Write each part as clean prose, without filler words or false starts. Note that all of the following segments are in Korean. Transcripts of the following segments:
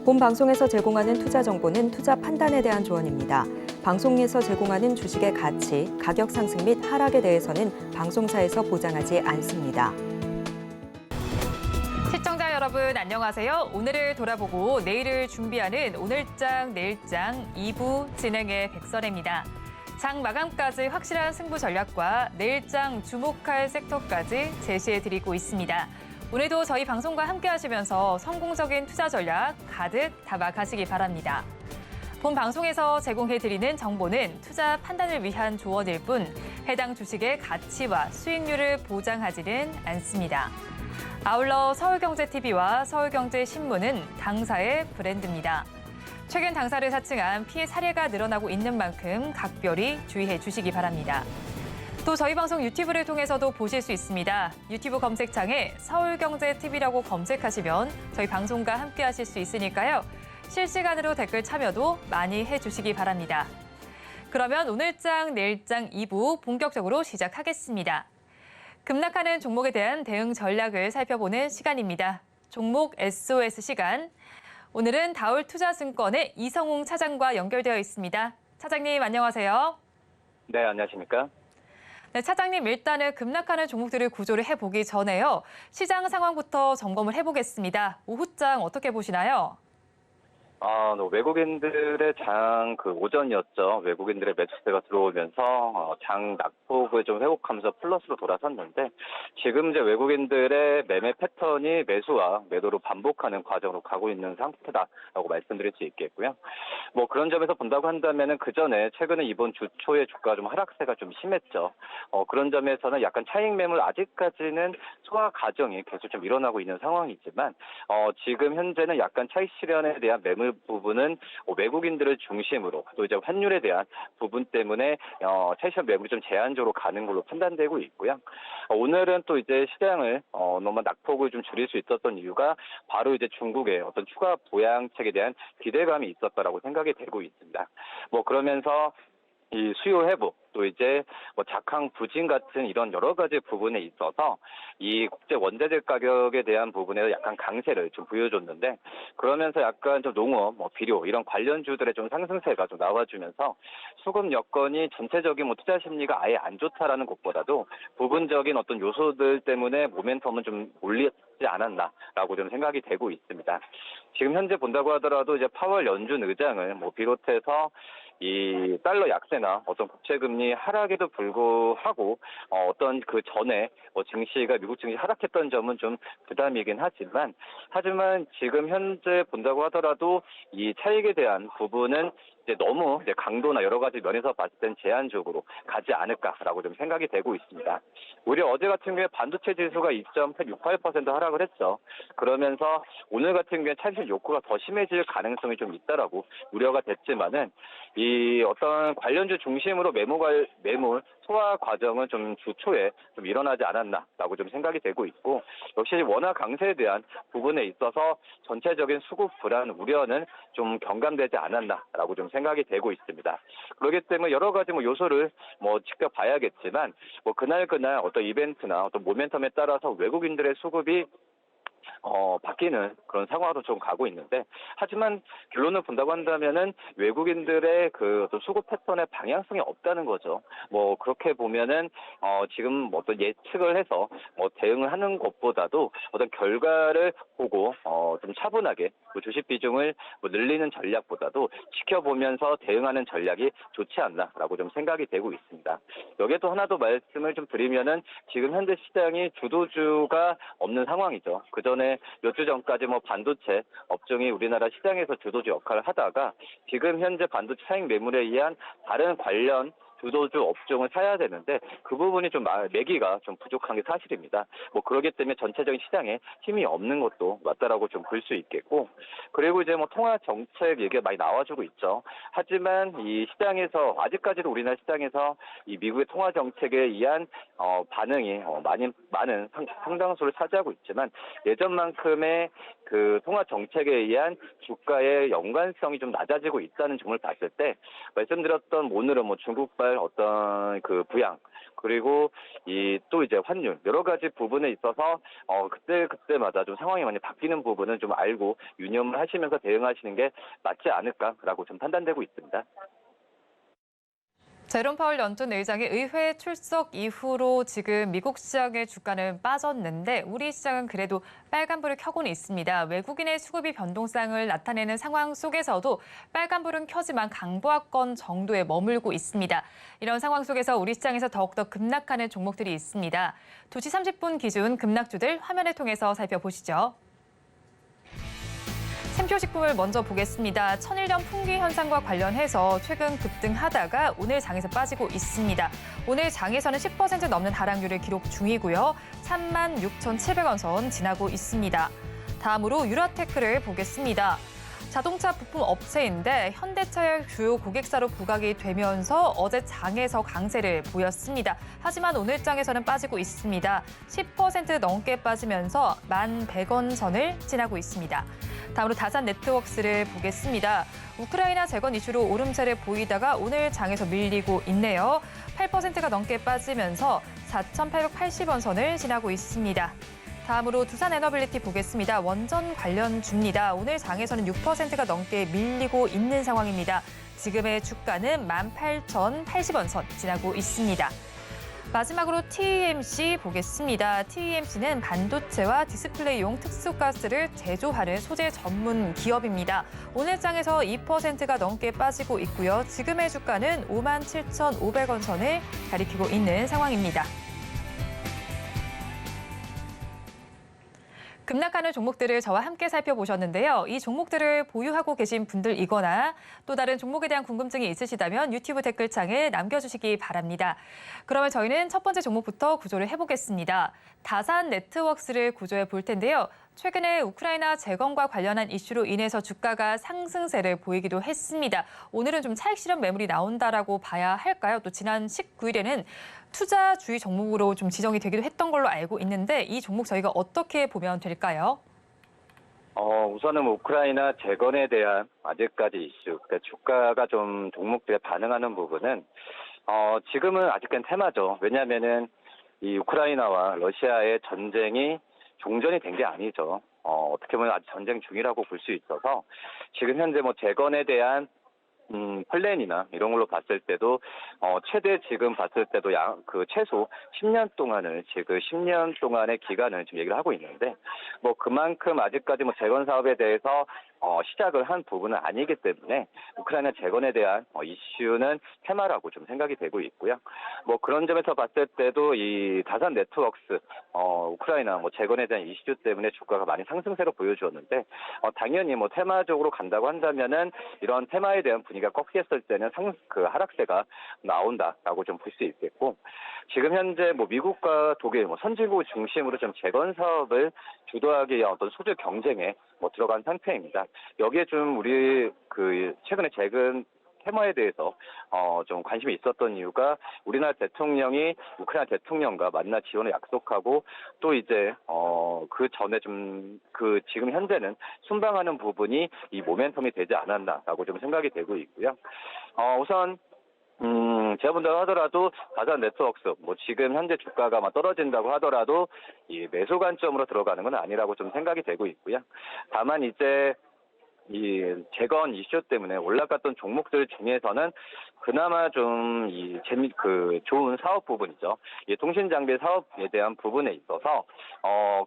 본 방송에서 제공하는 투자 정보는 투자 판단에 대한 조언입니다. 방송에서 제공하는 주식의 가치, 가격 상승 및 하락에 대해서는 방송사에서 보장하지 않습니다. 시청자 여러분 안녕하세요. 오늘을 돌아보고 내일을 준비하는 오늘장 내일장 2부 진행의 백선혜입니다. 장 마감까지 확실한 승부 전략과 내일장 주목할 섹터까지 제시해드리고 있습니다. 오늘도 저희 방송과 함께 하시면서 성공적인 투자 전략 가득 담아가시기 바랍니다. 본 방송에서 제공해드리는 정보는 투자 판단을 위한 조언일 뿐 해당 주식의 가치와 수익률을 보장하지는 않습니다. 아울러 서울경제TV와 서울경제신문은 당사의 브랜드입니다. 최근 당사를 사칭한 피해 사례가 늘어나고 있는 만큼 각별히 주의해 주시기 바랍니다. 또 저희 방송 유튜브를 통해서도 보실 수 있습니다. 유튜브 검색창에 서울경제TV라고 검색하시면 저희 방송과 함께 하실 수 있으니까요. 실시간으로 댓글 참여도 많이 해주시기 바랍니다. 그러면 오늘장 내일장 2부 본격적으로 시작하겠습니다. 급락하는 종목에 대한 대응 전략을 살펴보는 시간입니다. 종목 SOS 시간. 오늘은 다울투자증권의 이성웅 차장과 연결되어 있습니다. 차장님 안녕하세요. 네, 안녕하십니까? 네, 차장님 일단은 급락하는 종목들을 구조를 해보기 전에요. 시장 상황부터 점검을 해보겠습니다. 오후장 어떻게 보시나요? 외국인들의 장 오전이었죠. 외국인들의 매수세가 들어오면서 장 낙폭을 좀 회복하면서 플러스로 돌아섰는데 지금 이제 외국인들의 매매 패턴이 매수와 매도로 반복하는 과정으로 가고 있는 상태다라고 말씀드릴 수 있겠고요. 뭐 그런 점에서 본다고 한다면은 그 전에 최근에 이번 주 초에 주가 좀 하락세가 좀 심했죠. 그런 점에서는 약간 차익 매물 아직까지는 소화 과정이 계속 좀 일어나고 있는 상황이지만 지금 현재는 약간 차익 실현에 대한 매물 부분은 외국인들을 중심으로 또 이제 환율에 대한 부분 때문에 차익 실현 매물이 좀 제한적으로 가는 걸로 판단되고 있고요. 오늘은 또 이제 시장을 너무 낙폭을 좀 줄일 수 있었던 이유가 바로 이제 중국의 어떤 추가 보양책에 대한 기대감이 있었다라고 생각이 되고 있습니다. 뭐 그러면서 이 수요 회복 또 이제 작황 부진 같은 이런 여러 가지 부분에 있어서 이 국제 원자재 가격에 대한 부분에 약간 강세를 좀 보여줬는데 그러면서 약간 좀 농업, 비료 이런 관련주들의 좀 상승세가 좀 나와주면서 수급 여건이 전체적인 투자 심리가 아예 안 좋다라는 것보다도 부분적인 어떤 요소들 때문에 모멘텀은 좀 올리지 않았나라고 좀 생각이 되고 있습니다. 지금 현재 본다고 하더라도 이제 파월 연준 의장을 비롯해서 이 달러 약세나 어떤 국채금리 하락에도 불구하고 어떤 그 전에 증시가 미국 증시 하락했던 점은 좀 부담이긴 하지만 지금 현재 본다고 하더라도 이 차익에 대한 부분은 이제 너무 이제 강도나 여러 가지 면에서 봤을 땐 제한적으로 가지 않을까라고 좀 생각이 되고 있습니다. 오히려 어제 같은 경우에 반도체 지수가 2.68% 하락을 했죠. 그러면서 오늘 같은 경우에 차익 욕구가 더 심해질 가능성이 좀 있다라고 우려가 됐지만은 이 어떤 관련주 중심으로 매물 소화 과정은 좀 주 초에 좀 일어나지 않았나라고 좀 생각이 되고 있고 역시 원화 강세에 대한 부분에 있어서 전체적인 수급 불안 우려는 좀 경감되지 않았나라고 좀 생각이 되고 있습니다. 그렇기 때문에 여러 가지 요소를 직접 봐야겠지만 그날 어떤 이벤트나 어떤 모멘텀에 따라서 외국인들의 수급이 바뀌는 그런 상황으로 좀 가고 있는데 하지만 결론을 본다고 한다면은 외국인들의 그 어떤 수급 패턴의 방향성이 없다는 거죠. 그렇게 보면은 지금 어떤 예측을 해서 대응을 하는 것보다도 어떤 결과를 보고 좀 차분하게 주식 비중을 늘리는 전략보다도 지켜보면서 대응하는 전략이 좋지 않나라고 좀 생각이 되고 있습니다. 여기에 또 하나 더 말씀을 좀 드리면은 지금 현재 시장이 주도주가 없는 상황이죠. 그 전에 몇 주 전까지 반도체 업종이 우리나라 시장에서 주도주 역할을 하다가 지금 현재 반도체 차익 매물에 의한 다른 관련 주도주 업종을 사야 되는데 그 부분이 좀 매기가 좀 부족한 게 사실입니다. 그러기 때문에 전체적인 시장에 힘이 없는 것도 맞다라고 좀 볼 수 있겠고 그리고 이제 통화 정책 얘기가 많이 나와주고 있죠. 하지만 이 시장에서 아직까지도 우리나라 시장에서 이 미국의 통화 정책에 의한 반응이 많은 상당수를 차지하고 있지만 예전만큼의 그 통화 정책에 의한 주가의 연관성이 좀 낮아지고 있다는 점을 봤을 때 말씀드렸던 오늘은 뭐 중국발 어떤 그 부양 그리고 이 또 이제 환율 여러 가지 부분에 있어서 그때마다 좀 상황이 많이 바뀌는 부분은 좀 알고 유념을 하시면서 대응하시는 게 맞지 않을까라고 좀 판단되고 있습니다. 제롬 파월 연준 의장의 의회 출석 이후로 지금 미국 시장의 주가는 빠졌는데 우리 시장은 그래도 빨간불을 켜고는 있습니다. 외국인의 수급이 변동성을 나타내는 상황 속에서도 빨간불은 켜지만 강보합권 정도에 머물고 있습니다. 이런 상황 속에서 우리 시장에서 더욱더 급락하는 종목들이 있습니다. 2시 30분 기준 급락주들 화면을 통해서 살펴보시죠. 샘표식품을 먼저 보겠습니다. 천일염 풍기 현상과 관련해서 최근 급등하다가 오늘 장에서 빠지고 있습니다. 오늘 장에서는 10% 넘는 하락률을 기록 중이고요. 36,700원 선 지나고 있습니다. 다음으로 유라테크를 보겠습니다. 자동차 부품 업체인데 현대차의 주요 고객사로 부각이 되면서 어제 장에서 강세를 보였습니다. 하지만 오늘 장에서는 빠지고 있습니다. 10% 넘게 빠지면서 1,100원 선을 지나고 있습니다. 다음으로 다산 네트워크스를 보겠습니다. 우크라이나 재건 이슈로 오름세를 보이다가 오늘 장에서 밀리고 있네요. 8%가 넘게 빠지면서 4,880원 선을 지나고 있습니다. 다음으로 두산에너빌리티 보겠습니다. 원전 관련주입니다. 오늘 장에서는 6%가 넘게 밀리고 있는 상황입니다. 지금의 주가는 18,080원 선 지나고 있습니다. 마지막으로 TEMC 보겠습니다. TEMC는 반도체와 디스플레이용 특수가스를 제조하는 소재 전문 기업입니다. 오늘 장에서 2%가 넘게 빠지고 있고요. 지금의 주가는 57,500원 선을 가리키고 있는 상황입니다. 급락하는 종목들을 저와 함께 살펴보셨는데요. 이 종목들을 보유하고 계신 분들이거나 또 다른 종목에 대한 궁금증이 있으시다면 유튜브 댓글창에 남겨주시기 바랍니다. 그러면 저희는 첫 번째 종목부터 구조를 해보겠습니다. 다산 네트워크스를 구조해 볼 텐데요. 최근에 우크라이나 재건과 관련한 이슈로 인해서 주가가 상승세를 보이기도 했습니다. 오늘은 좀 차익 실현 매물이 나온다라고 봐야 할까요? 또 지난 19일에는 투자주의 종목으로 좀 지정이 되기도 했던 걸로 알고 있는데 이 종목 저희가 어떻게 보면 될까요? 우선은 우크라이나 재건에 대한 아직까지 이슈, 그러니까 주가가 좀 종목들에 반응하는 부분은 지금은 아직까지 테마죠. 왜냐하면은 이 우크라이나와 러시아의 전쟁이 종전이 된 게 아니죠. 어떻게 보면 아직 전쟁 중이라고 볼 수 있어서 지금 현재 뭐 재건에 대한 플랜이나 이런 걸로 봤을 때도 최대 지금 봤을 때도 최소 10년 동안을 지금 10년 동안의 기간을 지금 얘기를 하고 있는데 뭐 그만큼 아직까지 뭐 재건 사업에 대해서 시작을 한 부분은 아니기 때문에 우크라이나 재건에 대한 이슈는 테마라고 좀 생각이 되고 있고요. 뭐 그런 점에서 봤을 때도 이 다산 네트워크스 우크라이나 뭐 재건에 대한 이슈 때문에 주가가 많이 상승세로 보여주었는데 당연히 뭐 테마적으로 간다고 한다면은 이런 테마에 대한 분위기가 꺾였을 때는 하락세가 나온다라고 좀 볼 수 있겠고 지금 현재 뭐 미국과 독일 뭐 선진국 중심으로 좀 재건 사업을 주도하기 위한 어떤 소재 경쟁에 뭐 들어간 상태입니다. 여기에 좀 우리 최근에 테마에 대해서 좀 관심이 있었던 이유가 우리나라 대통령이 우크라이나 대통령과 만나 지원을 약속하고 또 이제 그 전에 좀 지금 현재는 순방하는 부분이 이 모멘텀이 되지 않았나라고 좀 생각이 되고 있고요. 우선 제가 본다고 하더라도 다산 네트워크스 뭐 지금 현재 주가가 막 떨어진다고 하더라도 이 매수 관점으로 들어가는 건 아니라고 좀 생각이 되고 있고요. 다만 이제 이 재건 이슈 때문에 올라갔던 종목들 중에서는 그나마 좀 좋은 사업 부분이죠. 이 통신 장비 사업에 대한 부분에 있어서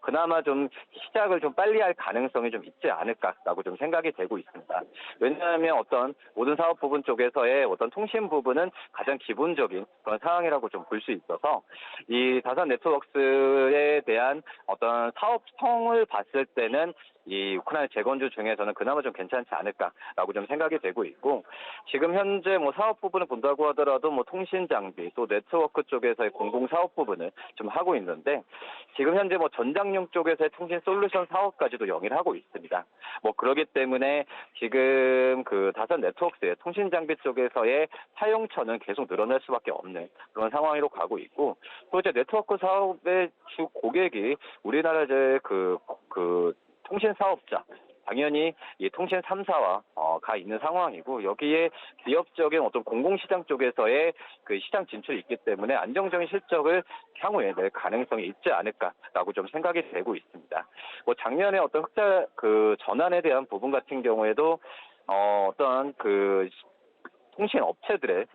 그나마 좀 시작을 좀 빨리 할 가능성이 좀 있지 않을까라고 좀 생각이 되고 있습니다. 왜냐하면 어떤 모든 사업 부분 쪽에서의 어떤 통신 부분은 가장 기본적인 그런 상황이라고 좀 볼 수 있어서 이 다산 네트워크스에 대한 어떤 사업성을 봤을 때는 이 우크라이나 재건주 중에서는 그나마 좀 괜찮지 않을까라고 좀 생각이 되고 있고 지금 현재 뭐 사업 부분을 본다고 하더라도 뭐 통신 장비 또 네트워크 쪽에서의 공공 사업 부분을 좀 하고 있는데 지금 현재 뭐 전장용 쪽에서의 통신 솔루션 사업까지도 영위를 하고 있습니다. 뭐 그러기 때문에 지금 다산 네트워크스의 통신 장비 쪽에서의 사용처는 계속 늘어날 수밖에 없는 그런 상황으로 가고 있고 또 이제 네트워크 사업의 주 고객이 우리나라 이제 통신 사업자, 당연히 이 통신 3사와 가 있는 상황이고, 여기에 기업적인 어떤 공공시장 쪽에서의 그 시장 진출이 있기 때문에 안정적인 실적을 향후에 낼 가능성이 있지 않을까라고 좀 생각이 되고 있습니다. 뭐 작년에 어떤 흑자 그 전환에 대한 부분 같은 경우에도 어떤 그 통신 업체들의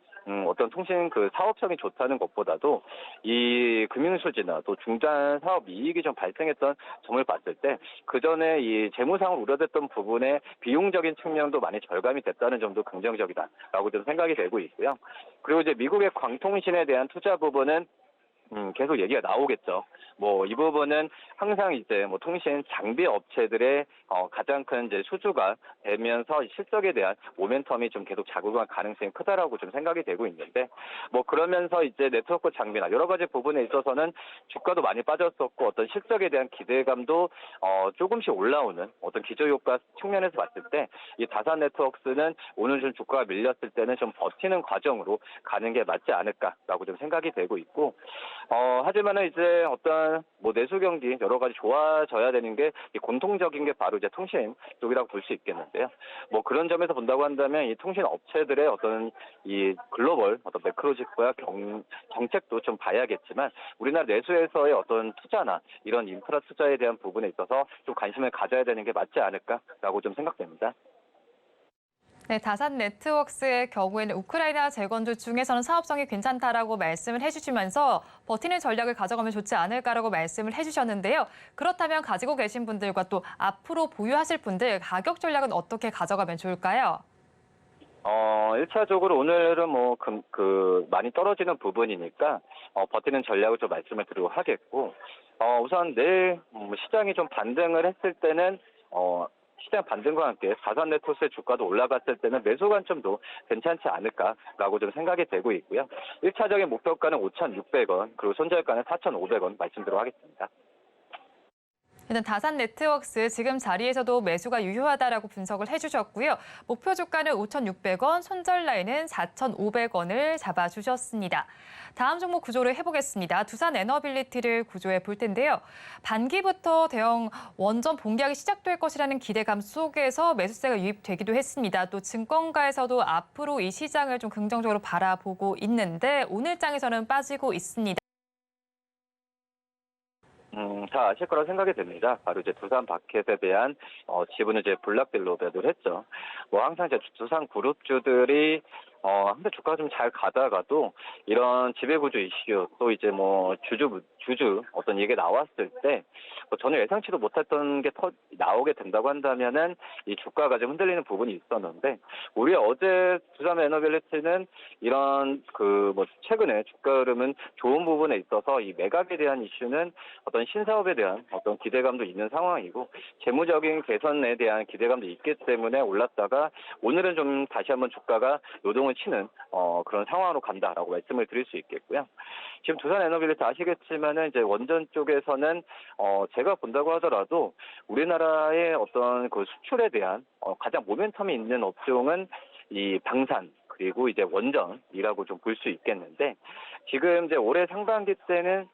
어떤 통신 그 사업성이 좋다는 것보다도 이 금융수지나 또 중단 사업 이익이 좀 발생했던 점을 봤을 때 그 전에 이 재무상으로 우려됐던 부분의 비용적인 측면도 많이 절감이 됐다는 점도 긍정적이다라고 좀 생각이 되고 있고요. 그리고 이제 미국의 광통신에 대한 투자 부분은 계속 얘기가 나오겠죠. 뭐 이 부분은 항상 이제 뭐 통신 장비 업체들의 가장 큰 이제 수주가 되면서 실적에 대한 모멘텀이 좀 계속 자극할 가능성이 크다라고 좀 생각이 되고 있는데, 뭐 그러면서 이제 네트워크 장비나 여러 가지 부분에 있어서는 주가도 많이 빠졌었고, 어떤 실적에 대한 기대감도 조금씩 올라오는 어떤 기저효과 측면에서 봤을 때 이 다산 네트워크스는 오늘 좀 주가가 밀렸을 때는 좀 버티는 과정으로 가는 게 맞지 않을까라고 좀 생각이 되고 있고, 하지만은 이제 어떤 뭐 내수 경기 여러 가지 좋아져야 되는 게 이 공통적인 게 바로 이제 통신 쪽이라고 볼 수 있겠는데요. 뭐 그런 점에서 본다고 한다면 이 통신 업체들의 어떤 이 글로벌 어떤 매크로직과 정책도 좀 봐야겠지만, 우리나라 내수에서의 어떤 투자나 이런 인프라 투자에 대한 부분에 있어서 좀 관심을 가져야 되는 게 맞지 않을까라고 좀 생각됩니다. 네, 다산 네트워크스의 경우에는 우크라이나 재건주 중에서는 사업성이 괜찮다라고 말씀을 해주시면서 버티는 전략을 가져가면 좋지 않을까라고 말씀을 해주셨는데요. 그렇다면 가지고 계신 분들과 또 앞으로 보유하실 분들 가격 전략은 어떻게 가져가면 좋을까요? 1차적으로 오늘은 뭐, 많이 떨어지는 부분이니까, 버티는 전략을 좀 말씀을 드리도록 하겠고, 우선 내일 시장이 좀 반등을 했을 때는, 시장 반등과 함께 다산 네트워크스의 주가도 올라갔을 때는 매수 관점도 괜찮지 않을까라고 좀 생각이 되고 있고요. 1차적인 목표가는 5,600원, 그리고 손절가는 4,500원 말씀드리도록 하겠습니다. 일단 다산 네트워크스 지금 자리에서도 매수가 유효하다라고 분석을 해주셨고요. 목표 주가는 5,600원, 손절 라인은 4,500원을 잡아주셨습니다. 다음 종목 구조를 해보겠습니다. 두산 에너빌리티를 구조해 볼 텐데요. 반기부터 대형 원전 본계약이 시작될 것이라는 기대감 속에서 매수세가 유입되기도 했습니다. 또 증권가에서도 앞으로 이 시장을 좀 긍정적으로 바라보고 있는데 오늘 장에서는 빠지고 있습니다. 다 아실 거라 생각이 됩니다. 바로 이제 두산 바켓에 대한 지분을 이제 블락딜로 매도를 했죠. 뭐 항상 이제 두산 그룹주들이 한데 주가가 좀 잘 가다가도 이런 지배구조 이슈, 또 이제 뭐 주주 어떤 얘기 나왔을 때 전혀 예상치도 못했던 게 나오게 된다고 한다면은 이 주가가 좀 흔들리는 부분이 있었는데, 우리 어제 두산 에너빌리티는 이런 뭐 최근에 주가 흐름은 좋은 부분에 있어서 이 매각에 대한 이슈는 어떤 신사업에 대한 어떤 기대감도 있는 상황이고, 재무적인 개선에 대한 기대감도 있기 때문에 올랐다가 오늘은 좀 다시 한번 주가가 요동을 치는 그런 상황으로 간다라고 말씀을 드릴 수 있겠고요. 지금 두산 에너빌리티 아시겠지만은 이제 원전 쪽에서는 제가 본다고 하더라도 우리나라의 어떤 그 수출에 대한 가장 모멘텀이 있는 업종은 이 방산 그리고 이제 원전이라고 좀 볼 수 있겠는데, 지금 이제 올해 상반기 때는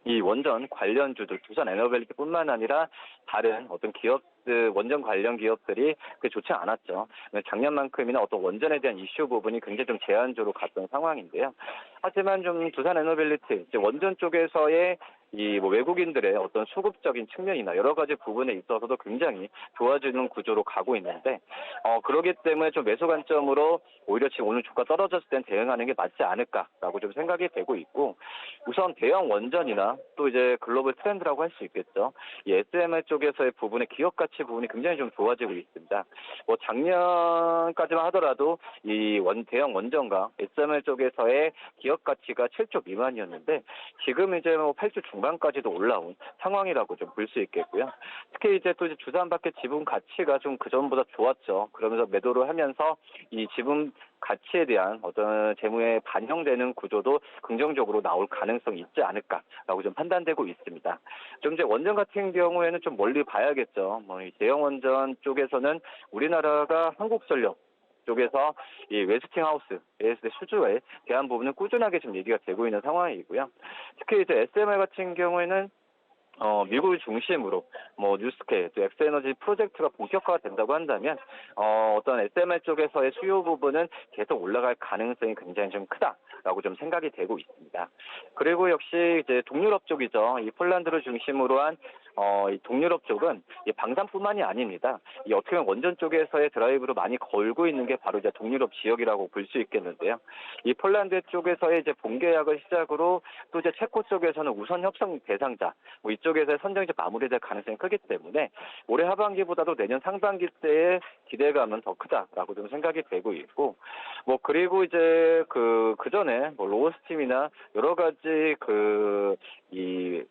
이 원전 관련주들, 두산 에너빌리티뿐만 아니라 다른 어떤 기업들, 원전 관련 기업들이 그게 좋지 않았죠. 작년만큼이나 어떤 원전에 대한 이슈 부분이 굉장히 좀 제한적으로 갔던 상황인데요. 하지만 좀 두산 에너빌리티, 이제 원전 쪽에서의 이 뭐 외국인들의 어떤 수급적인 측면이나 여러 가지 부분에 있어서도 굉장히 좋아지는 구조로 가고 있는데, 그러기 때문에 좀 매수 관점으로 오히려 지금 오늘 주가 떨어졌을 땐 대응하는 게 맞지 않을까라고 좀 생각이 되고 있고, 우선 대형 원전이나 또 이제 글로벌 트렌드라고 할 수 있겠죠. 이 SMR 쪽에서의 부분의 기업 가치 부분이 굉장히 좀 좋아지고 있습니다. 뭐 작년까지만 하더라도 이 대형 원전과 SMR 쪽에서의 기업 가치가 7조 미만이었는데 지금 이제 뭐 8조 중반까지도 올라온 상황이라고 좀 볼 수 있겠고요. 특히 이제 또 두산 밖의 지분 가치가 좀 그전보다 좋았죠. 그러면서 매도를 하면서 이 지분 가치에 대한 어떤 재무에 반영되는 구조도 긍정적으로 나올 가능성이 있지 않을까라고 좀 판단되고 있습니다. 좀 이제 원전 같은 경우에는 좀 멀리 봐야겠죠. 뭐 이 대형 원전 쪽에서는 우리나라가 한국전력 쪽에서 이 웨스팅하우스, AS의 수주에 대한 부분은 꾸준하게 지금 얘기가 되고 있는 상황이고요. 특히 이제 SMR 같은 경우에는 미국을 중심으로 뭐 뉴스케 또 엑스에너지 프로젝트가 본격화가 된다고 한다면 어떤 SMR 쪽에서의 수요 부분은 계속 올라갈 가능성이 굉장히 좀 크다라고 좀 생각이 되고 있습니다. 그리고 역시 이제 동유럽 쪽이죠. 이 폴란드를 중심으로 한 이 동유럽 쪽은 이 방산뿐만이 아닙니다. 이 어떻게 보면 원전 쪽에서의 드라이브로 많이 걸고 있는 게 바로 이제 동유럽 지역이라고 볼 수 있겠는데요. 이 폴란드 쪽에서의 이제 본계약을 시작으로 또 이제 체코 쪽에서는 우선 협상 대상자 뭐 이쪽에서의 선정이 마무리될 가능성이 크기 때문에 올해 하반기보다도 내년 상반기 때의 기대감은 더 크다라고 좀 생각이 되고 있고 뭐 그리고 이제 그 전에 뭐 로스팀이나 여러 가지 이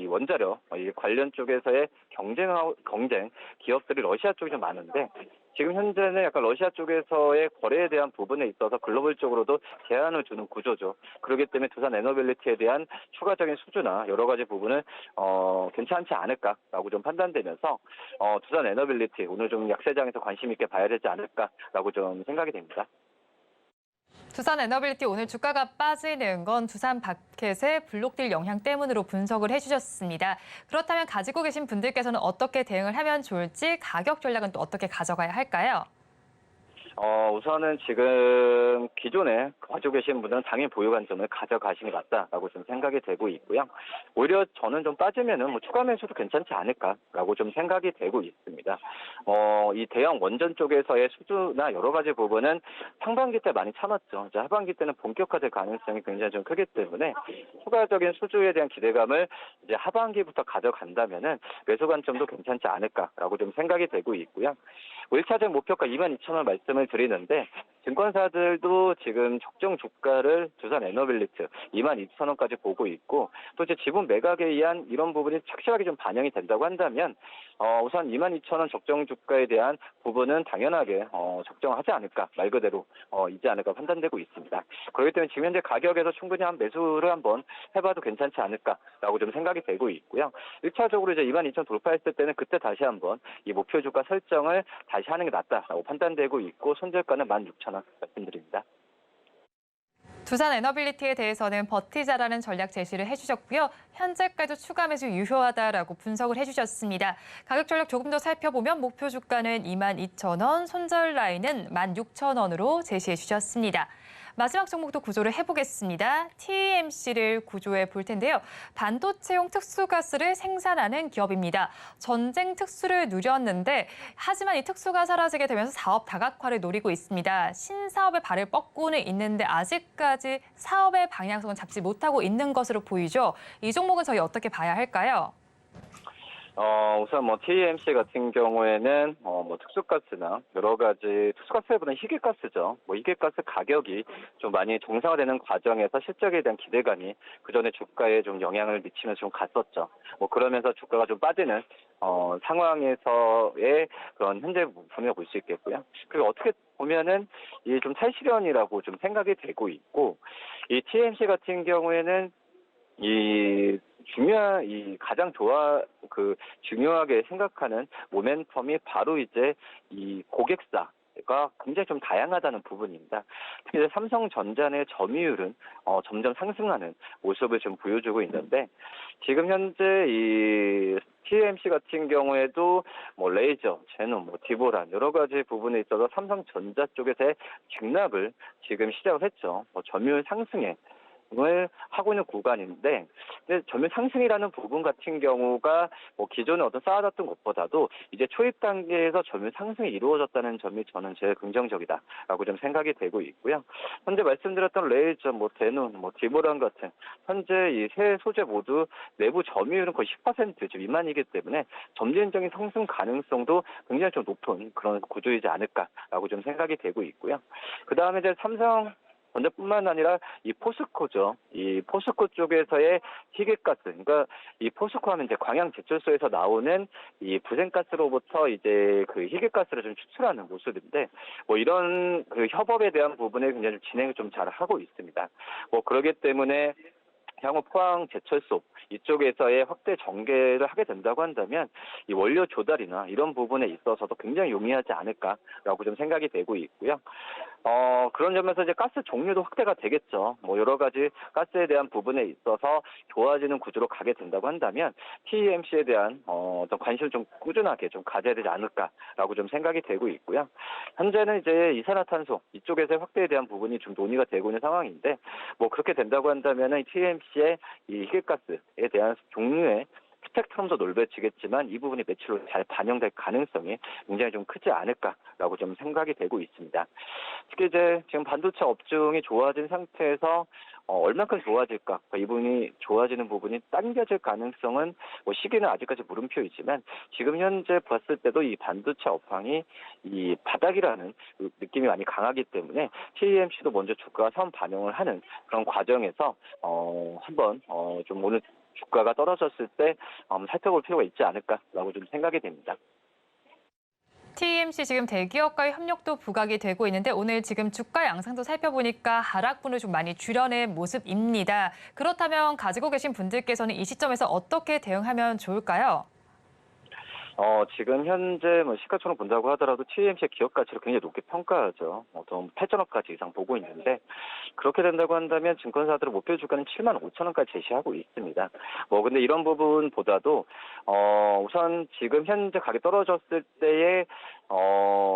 원자력 이 관련 쪽에서의 경쟁 기업들이 러시아 쪽이 좀 많은데 지금 현재는 약간 러시아 쪽에서의 거래에 대한 부분에 있어서 글로벌적으로도 제한을 두는 구조죠. 그렇기 때문에 두산 에너빌리티에 대한 추가적인 수주나 여러 가지 부분은 괜찮지 않을까라고 좀 판단되면서 두산 에너빌리티 오늘 좀 약세장에서 관심 있게 봐야 되지 않을까라고 좀 생각이 됩니다. 두산 에너빌리티 오늘 주가가 빠지는 건 두산 바켓의 블록딜 영향 때문으로 분석을 해주셨습니다. 그렇다면 가지고 계신 분들께서는 어떻게 대응을 하면 좋을지 가격 전략은 또 어떻게 가져가야 할까요? 우선은 지금 기존에 가지고 계신 분들은 당연히 보유 관점을 가져가시는 게 맞다라고 좀 생각이 되고 있고요. 오히려 저는 좀 빠지면은 뭐 추가 매수도 괜찮지 않을까라고 좀 생각이 되고 있습니다. 이 대형 원전 쪽에서의 수주나 여러 가지 부분은 상반기 때 많이 참았죠. 이제 하반기 때는 본격화될 가능성이 굉장히 좀 크기 때문에 추가적인 수주에 대한 기대감을 이제 하반기부터 가져간다면은 매수 관점도 괜찮지 않을까라고 좀 생각이 되고 있고요. 1차적 목표가 22,000원 말씀을 드리는데 증권사들도 지금 적정 주가를 두산 에너빌리티 22,000원까지 보고 있고 또 이제 지분 매각에 의한 이런 부분이 착실하게 좀 반영이 된다고 한다면 우선 22,000원 적정 주가에 대한 부분은 당연하게 적정하지 않을까 말 그대로 이지 않을까 판단되고 있습니다. 그렇기 때문에 지금 현재 가격에서 충분히 한 매수를 한번 해봐도 괜찮지 않을까라고 좀 생각이 되고 있고요. 1차적으로 이제 22,000 돌파했을 때는 그때 다시 한번 이 목표 주가 설정을 다시 하는 게 낫다라고 판단되고 있고 손절가는 16,000원 말씀드립니다. 두산 에너빌리티에 대해서는 버티자라는 전략 제시를 해주셨고요. 현재까지도 추가 매수 유효하다라고 분석을 해주셨습니다. 가격 전략 조금 더 살펴보면 목표 주가는 22,000원, 손절 라인은 16,000원으로 제시해 주셨습니다. 마지막 종목도 구조를 해보겠습니다. TMC를 구조해 볼 텐데요. 반도체용 특수가스를 생산하는 기업입니다. 전쟁 특수를 누렸는데 하지만 이 특수가 사라지게 되면서 사업 다각화를 노리고 있습니다. 신사업에 발을 뻗고는 있는데 아직까지 사업의 방향성은 잡지 못하고 있는 것으로 보이죠. 이 종목은 저희 어떻게 봐야 할까요? 우선 뭐 TMC 같은 경우에는 뭐 특수가스나 여러 가지 특수가스보다는 희귀가스죠. 뭐 희귀가스 가격이 좀 많이 정상화되는 과정에서 실적에 대한 기대감이 그 전에 주가에 좀 영향을 미치면서 좀 갔었죠. 뭐 그러면서 주가가 좀 빠지는 상황에서의 그런 현재 부분이라고 볼 수 있겠고요. 그리고 어떻게 보면은 이게 좀 탈실현이라고 좀 생각이 되고 있고 이 TMC 같은 경우에는 가장 중요하게 생각하는 모멘텀이 바로 이제 이 고객사가 굉장히 좀 다양하다는 부분입니다. 특히 이제 삼성전자 내 점유율은 점점 상승하는 모습을 좀 보여주고 있는데 지금 현재 이 TMC 같은 경우에도 뭐 레이저, 제노, 뭐 디보란 여러 가지 부분에 있어서 삼성전자 쪽에서의 직납을 지금 시작을 했죠. 점유율 상승에 을 하고 있는 구간인데, 근데 점유율 상승이라는 부분 같은 경우가 뭐 기존에 쌓아놨던 것보다도 이제 초입 단계에서 점유율 상승이 이루어졌다는 점이 저는 제일 긍정적이다라고 좀 생각이 되고 있고요. 현재 말씀드렸던 레이저, 뭐 데눈, 뭐 디보란 같은 현재 이 세 소재 모두 내부 점유율은 거의 10% 미만이기 때문에 점진적인 상승 가능성도 굉장히 좀 높은 그런 구조이지 않을까라고 좀 생각이 되고 있고요. 그 다음에 이제 전자뿐만 아니라 이 포스코죠. 이 포스코 쪽에서의 희귀가스, 그러니까 이 포스코 하면 이제 광양제철소에서 나오는 이 부생가스로부터 이제 그 희귀가스를 좀 추출하는 모습인데, 뭐 이런 그 협업에 대한 부분에 굉장히 진행을 좀 잘 하고 있습니다. 뭐 그러기 때문에 향후 포항 제철소 이쪽에서의 확대 전개를 하게 된다고 한다면 이 원료 조달이나 이런 부분에 있어서도 굉장히 용이하지 않을까라고 좀 생각이 되고 있고요. 그런 점에서 이제 가스 종류도 확대가 되겠죠. 뭐 여러 가지 가스에 대한 부분에 있어서 좋아지는 구조로 가게 된다고 한다면 TEMC에 대한 어떤 관심을 좀 꾸준하게 좀 가져야 되지 않을까라고 좀 생각이 되고 있고요. 현재는 이제 이산화탄소 이쪽에서의 확대에 대한 부분이 좀 논의가 되고 있는 상황인데 뭐 그렇게 된다고 한다면은 TEMC의 이 희귀가스에 대한 종류의 스펙트럼도 넓어지겠지만 이 부분이 매출로 잘 반영될 가능성이 굉장히 좀 크지 않을까라고 좀 생각이 되고 있습니다. 특히 이제 지금 반도체 업종이 좋아진 상태에서 얼만큼 좋아질까? 이 부분이 좋아지는 부분이 당겨질 가능성은 뭐 시기는 아직까지 물음표이지만 지금 현재 봤을 때도 이 반도체 업황이 이 바닥이라는 느낌이 많이 강하기 때문에 TEMC도 먼저 주가가 선 반영을 하는 그런 과정에서 한번 좀 오늘 주가가 떨어졌을 때 살펴볼 필요가 있지 않을까라고 좀 생각이 됩니다. TEMC 지금 대기업과의 협력도 부각이 되고 있는데 오늘 지금 주가 양상도 살펴보니까 하락분을 좀 많이 줄여낸 모습입니다. 그렇다면 가지고 계신 분들께서는 이 시점에서 어떻게 대응하면 좋을까요? 지금 현재 뭐 시가총을 본다고 하더라도 TEMC의 기업 가치를 굉장히 높게 평가하죠. 8천억까지 이상 보고 있는데 그렇게 된다고 한다면 증권사들의 목표 주가는 7만 5천 원까지 제시하고 있습니다. 근데 이런 부분보다도 우선 지금 현재 가격이 떨어졌을 때의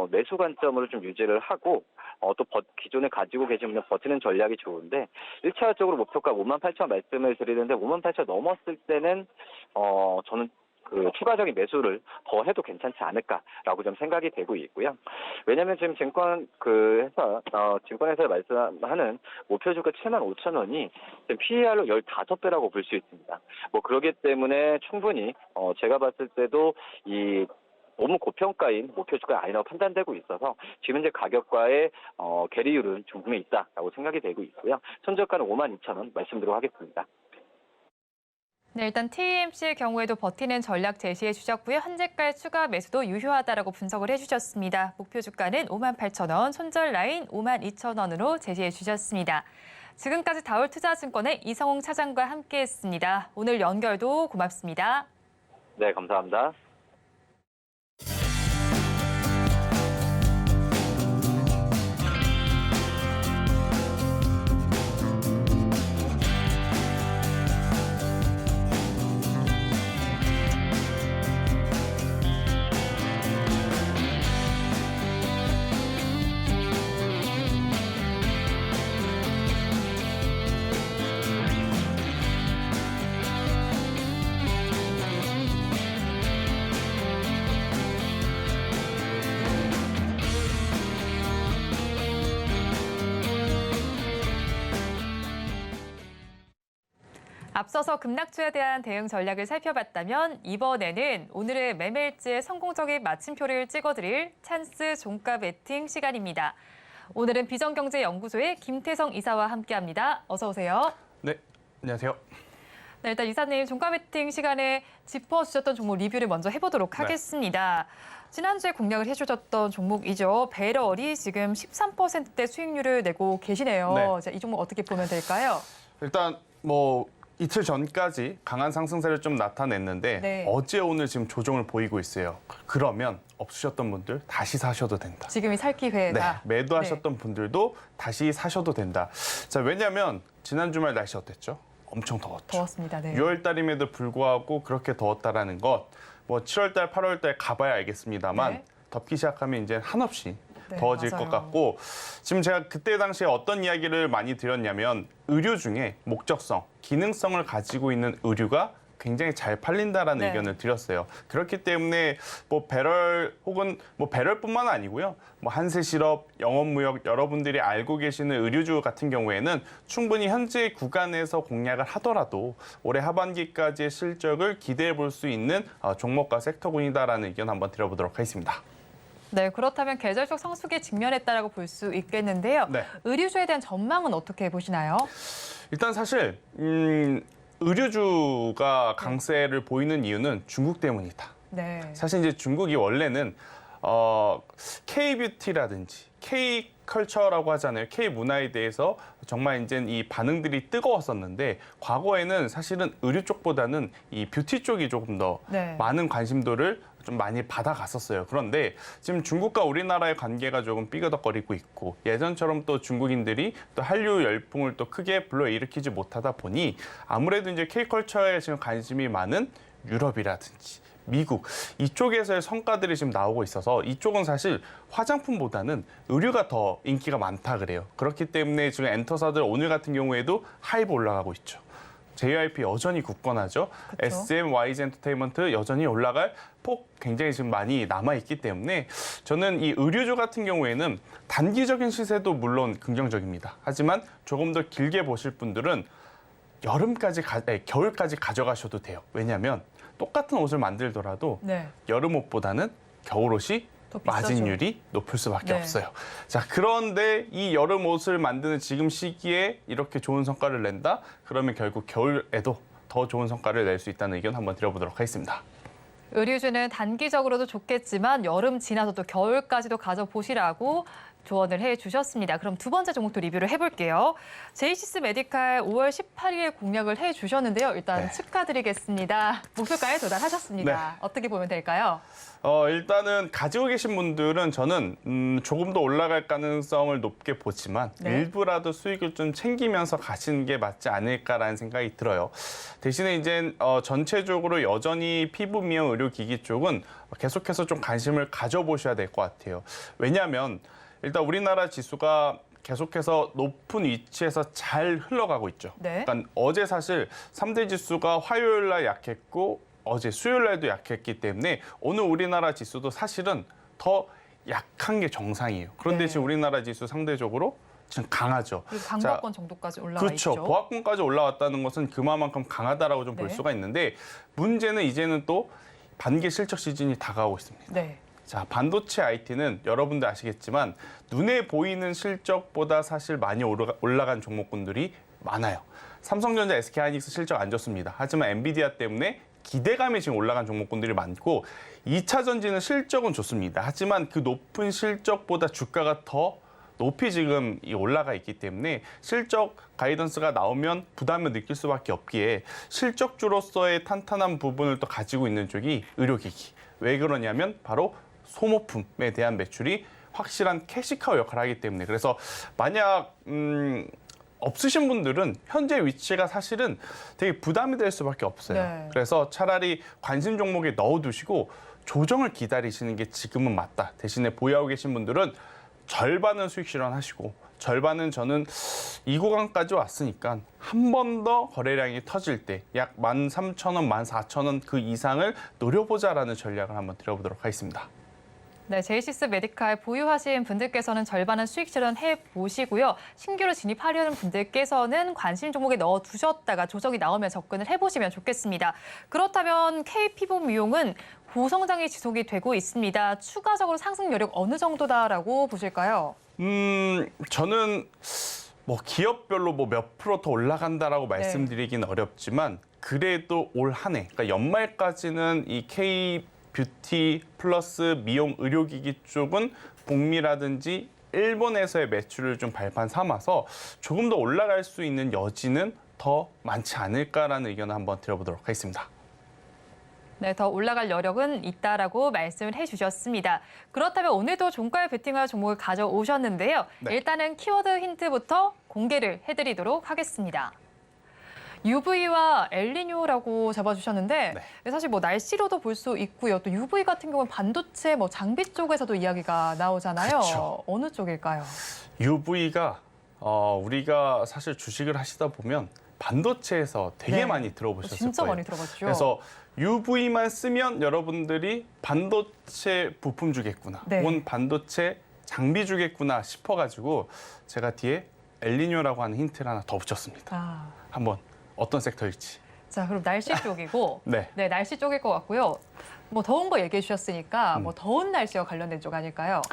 매수 관점으로 좀 유지를 하고 또 기존에 가지고 계신 분들 버티는 전략이 좋은데 1차적으로 목표가 5만 8천 원 말씀을 드리는데 5만 8천 원 넘었을 때는 저는 추가적인 매수를 더 해도 괜찮지 않을까라고 좀 생각이 되고 있고요. 왜냐하면 지금 증권회사에 말씀하는 목표 주가 7만 5천 원이 지금 PER로 15배라고 볼 수 있습니다. 뭐 그러기 때문에 충분히 제가 봤을 때도 이 너무 고평가인 목표 주가 아니라고 판단되고 있어서 지금 현재 가격과의 괴리율은 충분히 있다라고 생각이 되고 있고요. 손절가는 5만 2천 원 말씀드리도록 하겠습니다. 네, 일단 TEMC의 경우에도 버티는 전략 제시해 주셨고요. 현재까지 추가 매수도 유효하다라고 분석을 해주셨습니다. 목표 주가는 5만 8천 원, 손절 라인 5만 2천 원으로 제시해 주셨습니다. 지금까지 다올투자증권의 이성웅 차장과 함께했습니다. 오늘 연결도 고맙습니다. 네, 감사합니다. 앞서서 급락주에 대한 대응 전략을 살펴봤다면 이번에는 오늘의 매매일지에 성공적인 마침표를 찍어드릴 찬스 종가 베팅 시간입니다. 오늘은 비전경제연구소의 김태성 이사와 함께합니다. 어서 오세요. 네, 안녕하세요. 네, 일단 이사님 종가 베팅 시간에 짚어주셨던 종목 리뷰를 먼저 해보도록 하겠습니다. 지난주에 공략을 해주셨던 종목이죠. 배럴이 지금 13%대 수익률을 내고 계시네요. 네. 자, 이 종목 어떻게 보면 될까요? 일단 이틀 전까지 강한 상승세를 좀 나타냈는데 네. 어제 오늘 지금 조정을 보이고 있어요. 그러면 없으셨던 분들 다시 사셔도 된다. 지금이 살 기회다. 네, 매도하셨던 분들도 다시 사셔도 된다. 자, 왜냐하면 지난 주말 날씨 어땠죠? 엄청 더웠죠. 더웠습니다. 네. 6월 달임에도 불구하고 그렇게 더웠다라는 것, 7월 달, 8월 달 가봐야 알겠습니다만 네. 덥기 시작하면 이제 한없이 네, 더워질 맞아요. 것 같고 지금 제가 그때 당시에 어떤 이야기를 많이 드렸냐면 의류 중에 목적성, 기능성을 가지고 있는 의류가 굉장히 잘 팔린다라는 네. 의견을 드렸어요. 그렇기 때문에 배럴 혹은 배럴뿐만 아니고요. 한세실업, 영업무역 여러분들이 알고 계시는 의류주 같은 경우에는 충분히 현재 구간에서 공략을 하더라도 올해 하반기까지의 실적을 기대해 볼 수 있는 종목과 섹터군이다라는 의견 한번 드려보도록 하겠습니다. 네, 그렇다면 계절적 성숙에 직면했다라고 볼 수 있겠는데요. 네. 의류주에 대한 전망은 어떻게 보시나요? 일단 사실 의류주가 강세를 보이는 이유는 중국 때문이다. 네. 사실 이제 중국이 원래는 K-뷰티라든지 K-컬처라고 하잖아요. K-문화에 대해서 정말 이제 이 반응들이 뜨거웠었는데 과거에는 사실은 의류 쪽보다는 이 뷰티 쪽이 조금 더 네. 많은 관심도를 좀 많이 받아갔었어요. 그런데 지금 중국과 우리나라의 관계가 조금 삐그덕거리고 있고 예전처럼 또 중국인들이 또 한류 열풍을 또 크게 불러일으키지 못하다 보니 아무래도 이제 K컬처에 지금 관심이 많은 유럽이라든지 미국 이쪽에서의 성과들이 지금 나오고 있어서 이쪽은 사실 화장품보다는 의류가 더 인기가 많다 그래요. 그렇기 때문에 지금 엔터사들 오늘 같은 경우에도 하이브 올라가고 있죠. JYP 여전히 굳건하죠. 그쵸. SM, YG 엔터테인먼트 여전히 올라갈 폭 굉장히 지금 많이 남아있기 때문에 저는 이 의류주 같은 경우에는 단기적인 시세도 물론 긍정적입니다. 하지만 조금 더 길게 보실 분들은 겨울까지 가져가셔도 돼요. 왜냐하면 똑같은 옷을 만들더라도 네. 여름 옷보다는 겨울 옷이 더 비싸죠. 마진율이 높을 수밖에 네. 없어요. 자, 그런데 이 여름 옷을 만드는 지금 시기에 이렇게 좋은 성과를 낸다? 그러면 결국 겨울에도 더 좋은 성과를 낼 수 있다는 의견 한번 드려보도록 하겠습니다. 의류주는 단기적으로도 좋겠지만 여름 지나서도 겨울까지도 가져보시라고 조언을 해주셨습니다. 그럼 두 번째 종목도 리뷰를 해볼게요. 제이시스 메디칼 5월 18일에 공략을 해주셨는데요. 일단 네. 축하드리겠습니다. 목표가에 도달하셨습니다. 네. 어떻게 보면 될까요? 일단은 가지고 계신 분들은 저는 조금 더 올라갈 가능성을 높게 보지만 네. 일부라도 수익을 좀 챙기면서 가시는 게 맞지 않을까라는 생각이 들어요. 대신에 이제 전체적으로 여전히 피부 미용 의료기기 쪽은 계속해서 좀 관심을 가져보셔야 될 것 같아요. 왜냐하면 일단 우리나라 지수가 계속해서 높은 위치에서 잘 흘러가고 있죠. 네. 그러니까 어제 사실 3대 지수가 화요일 날 약했고 어제 수요일 날도 약했기 때문에 오늘 우리나라 지수도 사실은 더 약한 게 정상이에요. 그런데 네. 지금 우리나라 지수 상대적으로 지금 강하죠. 그리고 강보권 정도까지 올라와 그렇죠. 있죠. 보합권까지 올라왔다는 것은 그만큼 강하다라고 좀 볼 네. 수가 있는데 문제는 이제는 또 반기 실적 시즌이 다가오고 있습니다. 네. 자, 반도체 IT는 여러분들 아시겠지만 눈에 보이는 실적보다 사실 많이 올라간 종목군들이 많아요. 삼성전자, SK하이닉스 실적 안 좋습니다. 하지만 엔비디아 때문에 기대감이 지금 올라간 종목군들이 많고 2차 전지는 실적은 좋습니다. 하지만 그 높은 실적보다 주가가 더 높이 지금 올라가 있기 때문에 실적 가이던스가 나오면 부담을 느낄 수밖에 없기에 실적주로서의 탄탄한 부분을 또 가지고 있는 쪽이 의료기기. 왜 그러냐면 바로 소모품에 대한 매출이 확실한 캐시카우 역할을 하기 때문에 그래서 만약 없으신 분들은 현재 위치가 사실은 되게 부담이 될 수밖에 없어요. 네. 그래서 차라리 관심 종목에 넣어두시고 조정을 기다리시는 게 지금은 맞다. 대신에 보유하고 계신 분들은 절반은 수익 실현하시고 절반은 저는 이 구간까지 왔으니까 한 번 더 거래량이 터질 때 약 13,000원, 14,000원 그 이상을 노려보자라는 전략을 한번 드려보도록 하겠습니다. 네, 제이시스 메디칼 보유하신 분들께서는 절반은 수익 실현해 보시고요. 신규로 진입하려는 분들께서는 관심 종목에 넣어두셨다가 조정이 나오면 접근을 해보시면 좋겠습니다. 그렇다면 K피부 미용은 고성장이 지속이 되고 있습니다. 추가적으로 상승 여력 어느 정도다라고 보실까요? 저는 뭐 기업별로 뭐 몇 프로 더 올라간다라고 말씀드리기는 어렵지만 그래도 올 한 해, 그러니까 연말까지는 이 K 뷰티 플러스 미용 의료기기 쪽은 북미라든지 일본에서의 매출을 좀 발판 삼아서 조금 더 올라갈 수 있는 여지는 더 많지 않을까라는 의견을 한번 드려보도록 하겠습니다. 네, 더 올라갈 여력은 있다라고 말씀을 해주셨습니다. 그렇다면 오늘도 종가에 베팅할 종목을 가져오셨는데요. 네. 일단은 키워드 힌트부터 공개를 해드리도록 하겠습니다. UV와 엘니뇨라고 잡아주셨는데 네. 사실 뭐 날씨로도 볼 수 있고요. 또 UV 같은 경우는 반도체, 뭐 장비 쪽에서도 이야기가 나오잖아요. 그렇죠. 어느 쪽일까요? UV가 우리가 사실 주식을 하시다 보면 반도체에서 되게 네. 많이 들어보셨을 진짜 거예요. 많이 들어봤죠. 그래서 UV만 쓰면 여러분들이 반도체 부품 주겠구나, 네. 혹은 반도체 장비 주겠구나 싶어가지고 제가 뒤에 엘니뇨라고 하는 힌트를 하나 더 붙였습니다. 한번 어떤 섹터일지. 자, 그럼 날씨 쪽이고 네. 네, 날씨 쪽일 것 같고요. 뭐 더운 거 얘기해 주셨으니까 뭐 더운 날씨와 관련된 쪽 아닐까요?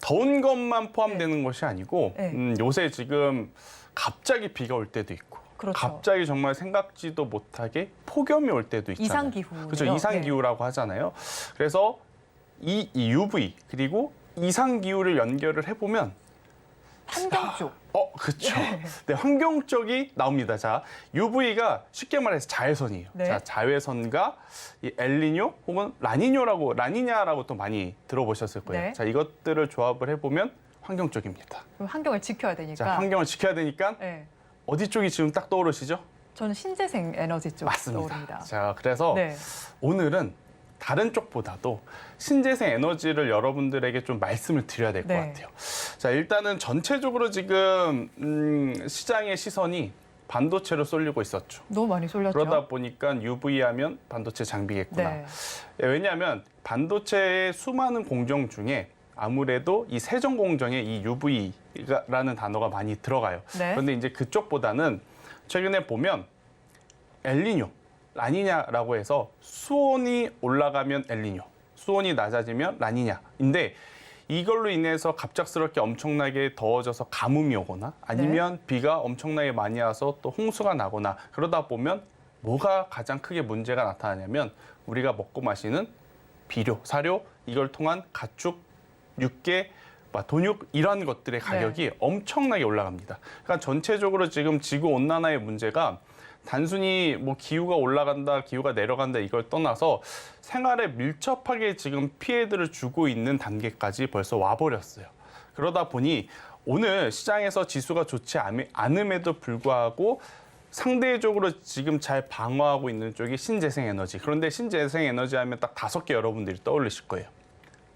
더운 것만 포함되는 것이 아니고 네. 요새 지금 갑자기 비가 올 때도 있고 그렇죠. 갑자기 정말 생각지도 못하게 폭염이 올 때도 있잖아요. 이상기후. 그렇죠. 이상기후라고 하잖아요. 그래서 이 UV 그리고 이상 기후를 연결을 해보면 환경 쪽. 그렇죠. 네, 환경 쪽이 나옵니다. 자, UV가 쉽게 말해서 자외선이에요. 네. 자, 자외선과 이 엘니뇨 혹은 라니냐라고 또 많이 들어보셨을 거예요. 네. 자, 이것들을 조합을 해보면 환경 쪽입니다. 그럼 환경을 지켜야 되니까. 자, 환경을 지켜야 되니까 네. 어디 쪽이 지금 딱 떠오르시죠? 저는 신재생 에너지 쪽 맞습니다. 떠오릅니다. 자, 그래서 네. 오늘은 다른 쪽보다도 신재생 에너지를 여러분들에게 좀 말씀을 드려야 될 것 네. 같아요. 자, 일단은 전체적으로 지금 시장의 시선이 반도체로 쏠리고 있었죠. 너무 많이 쏠렸죠. 그러다 보니까 UV 하면 반도체 장비겠구나. 네. 왜냐하면 반도체의 수많은 공정 중에 아무래도 이 세정 공정에 이 UV라는 단어가 많이 들어가요. 네. 그런데 이제 그쪽보다는 최근에 보면 엘니뇨, 라니냐라고 해서 수온이 올라가면 엘니뇨, 수온이 낮아지면 라니냐인데 이걸로 인해서 갑작스럽게 엄청나게 더워져서 가뭄이 오거나 아니면 비가 엄청나게 많이 와서 또 홍수가 나거나 그러다 보면 뭐가 가장 크게 문제가 나타나냐면 우리가 먹고 마시는 비료, 사료 이걸 통한 가축, 육계, 돈육 이런 것들의 가격이 엄청나게 올라갑니다. 그러니까 전체적으로 지금 지구 온난화의 문제가 단순히 뭐 기후가 올라간다, 기후가 내려간다 이걸 떠나서 생활에 밀접하게 지금 피해들을 주고 있는 단계까지 벌써 와버렸어요. 그러다 보니 오늘 시장에서 지수가 좋지 않음에도 불구하고 상대적으로 지금 잘 방어하고 있는 쪽이 신재생 에너지. 그런데 신재생 에너지 하면 딱 5개 여러분들이 떠올리실 거예요.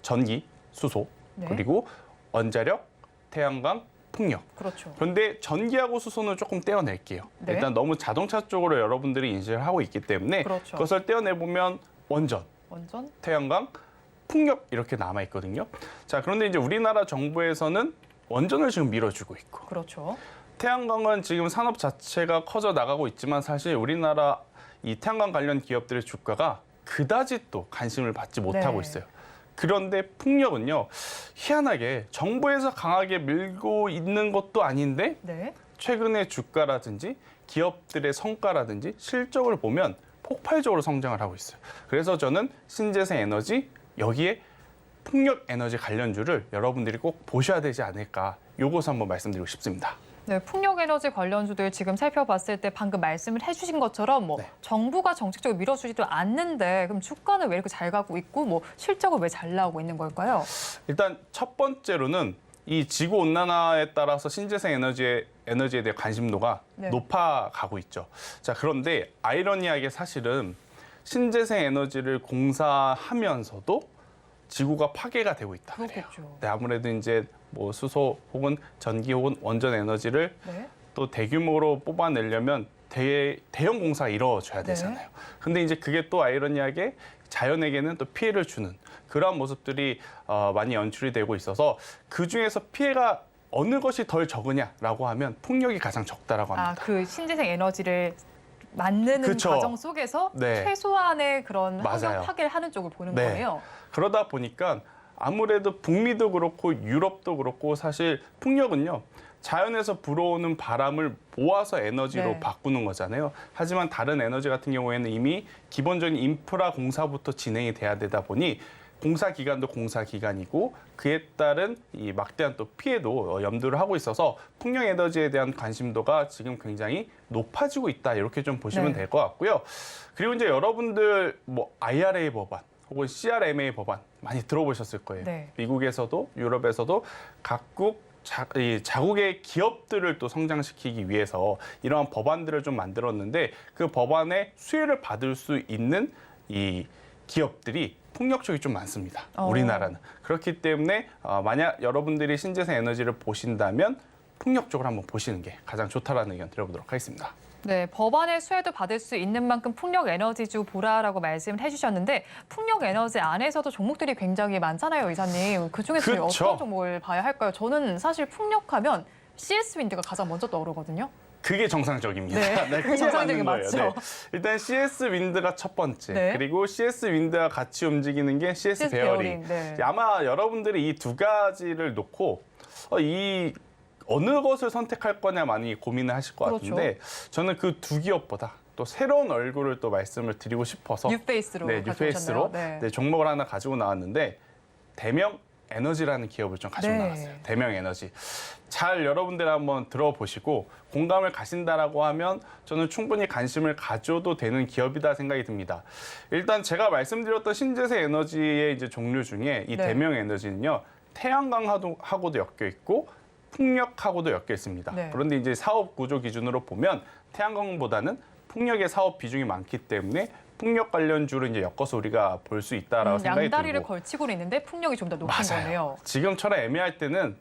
전기, 수소, 그리고 원자력, 태양광, 풍력. 그렇죠. 그런데 전기하고 수소는 조금 떼어낼게요. 네. 일단 너무 자동차 쪽으로 여러분들이 인식을 하고 있기 때문에 그렇죠. 그것을 떼어내보면 원전, 원전? 태양광, 풍력 이렇게 남아있거든요. 자, 그런데 이제 우리나라 정부에서는 원전을 지금 밀어주고 있고 그렇죠. 태양광은 지금 산업 자체가 커져 나가고 있지만 사실 우리나라 이 태양광 관련 기업들의 주가가 그다지 또 관심을 받지 못하고 있어요. 그런데 풍력은요, 희한하게 정부에서 강하게 밀고 있는 것도 아닌데 네. 최근에 주가라든지 기업들의 성과라든지 실적을 보면 폭발적으로 성장을 하고 있어요. 그래서 저는 신재생 에너지 여기에 풍력 에너지 관련주를 여러분들이 꼭 보셔야 되지 않을까 요것을 한번 말씀드리고 싶습니다. 네, 풍력 에너지 관련주들 지금 살펴봤을 때 방금 말씀을 해주신 것처럼 뭐 정부가 정책적으로 밀어주지도 않는데 그럼 주가는 왜 이렇게 잘 가고 있고 뭐 실적은 왜 잘 나오고 있는 걸까요? 일단 첫 번째로는 이 지구 온난화에 따라서 신재생 에너지에 대한 관심도가 높아가고 있죠. 자, 그런데 아이러니하게 사실은 신재생 에너지를 공사하면서도 지구가 파괴가 되고 있다. 그렇겠죠. 네, 아무래도 이제 뭐 수소 혹은 전기 혹은 원전 에너지를 또 대규모로 뽑아내려면 대형 공사가 이루어져야 되잖아요. 근데 이제 그게 또 아이러니하게 자연에게는 또 피해를 주는 그러한 모습들이 많이 연출이 되고 있어서 그중에서 피해가 어느 것이 덜 적으냐라고 하면 풍력이 가장 적다라고 합니다. 그 신재생 에너지를 만드는 그쵸. 과정 속에서 최소한의 그런 환경 파괴를 하는 쪽을 보는 거예요. 그러다 보니까 아무래도 북미도 그렇고 유럽도 그렇고 사실 풍력은요. 자연에서 불어오는 바람을 모아서 에너지로 바꾸는 거잖아요. 하지만 다른 에너지 같은 경우에는 이미 기본적인 인프라 공사부터 진행이 돼야 되다 보니 공사 기간도 공사 기간이고 그에 따른 이 막대한 또 피해도 염두를 하고 있어서 풍력 에너지에 대한 관심도가 지금 굉장히 높아지고 있다. 이렇게 좀 보시면 될 것 같고요. 그리고 이제 여러분들 뭐 IRA 법안 혹은 CRMA 법안 많이 들어보셨을 거예요. 미국에서도 유럽에서도 각국 자국의 기업들을 또 성장시키기 위해서 이러한 법안들을 좀 만들었는데 그 법안의 수혜를 받을 수 있는 이 기업들이 풍력 쪽이 좀 많습니다. 우리나라는. 그렇기 때문에 만약 여러분들이 신재생 에너지를 보신다면 풍력 쪽을 한번 보시는 게 가장 좋다라는 의견 드려보도록 하겠습니다. 네, 법안의 수혜도 받을 수 있는 만큼 풍력 에너지주 보라라고 말씀을 해주셨는데 풍력 에너지 안에서도 종목들이 굉장히 많잖아요, 이사님. 그중에서 어떤 종목을 봐야 할까요? 저는 사실 풍력하면 CS 윈드가 가장 먼저 떠오르거든요. 그게 정상적입니다. 그게 정상적인 맞죠. 일단 CS 윈드가 첫 번째, 그리고 CS 윈드와 같이 움직이는 게 CS 베어링. 아마 여러분들이 이 두 가지를 놓고 이 어느 것을 선택할 거냐 많이 고민을 하실 것 같은데 저는 그 두 기업보다 또 새로운 얼굴을 또 말씀을 드리고 싶어서 뉴페이스로 뉴페이스로 종목을 하나 가지고 나왔는데 대명 에너지라는 기업을 좀 가지고 네. 나왔어요. 대명 에너지. 잘 여러분들 한번 들어보시고 공감을 가신다라고 하면 저는 충분히 관심을 가져도 되는 기업이다 생각이 듭니다. 일단 제가 말씀드렸던 신재생 에너지의 이제 종류 중에 이 네. 대명 에너지는요. 태양광하고도 엮여 있고 풍력하고도 엮여 있습니다. 네. 그런데 이제 사업 구조 기준으로 보면 태양광보다는 풍력의 사업 비중이 많기 때문에 풍력 관련주를 이제 엮어서 우리가 볼 수 있다라고 생각이 양다리를 들고. 걸치고는 있는데 풍력이 좀 더 높은 맞아요. 거네요. 지금처럼 애매할 때는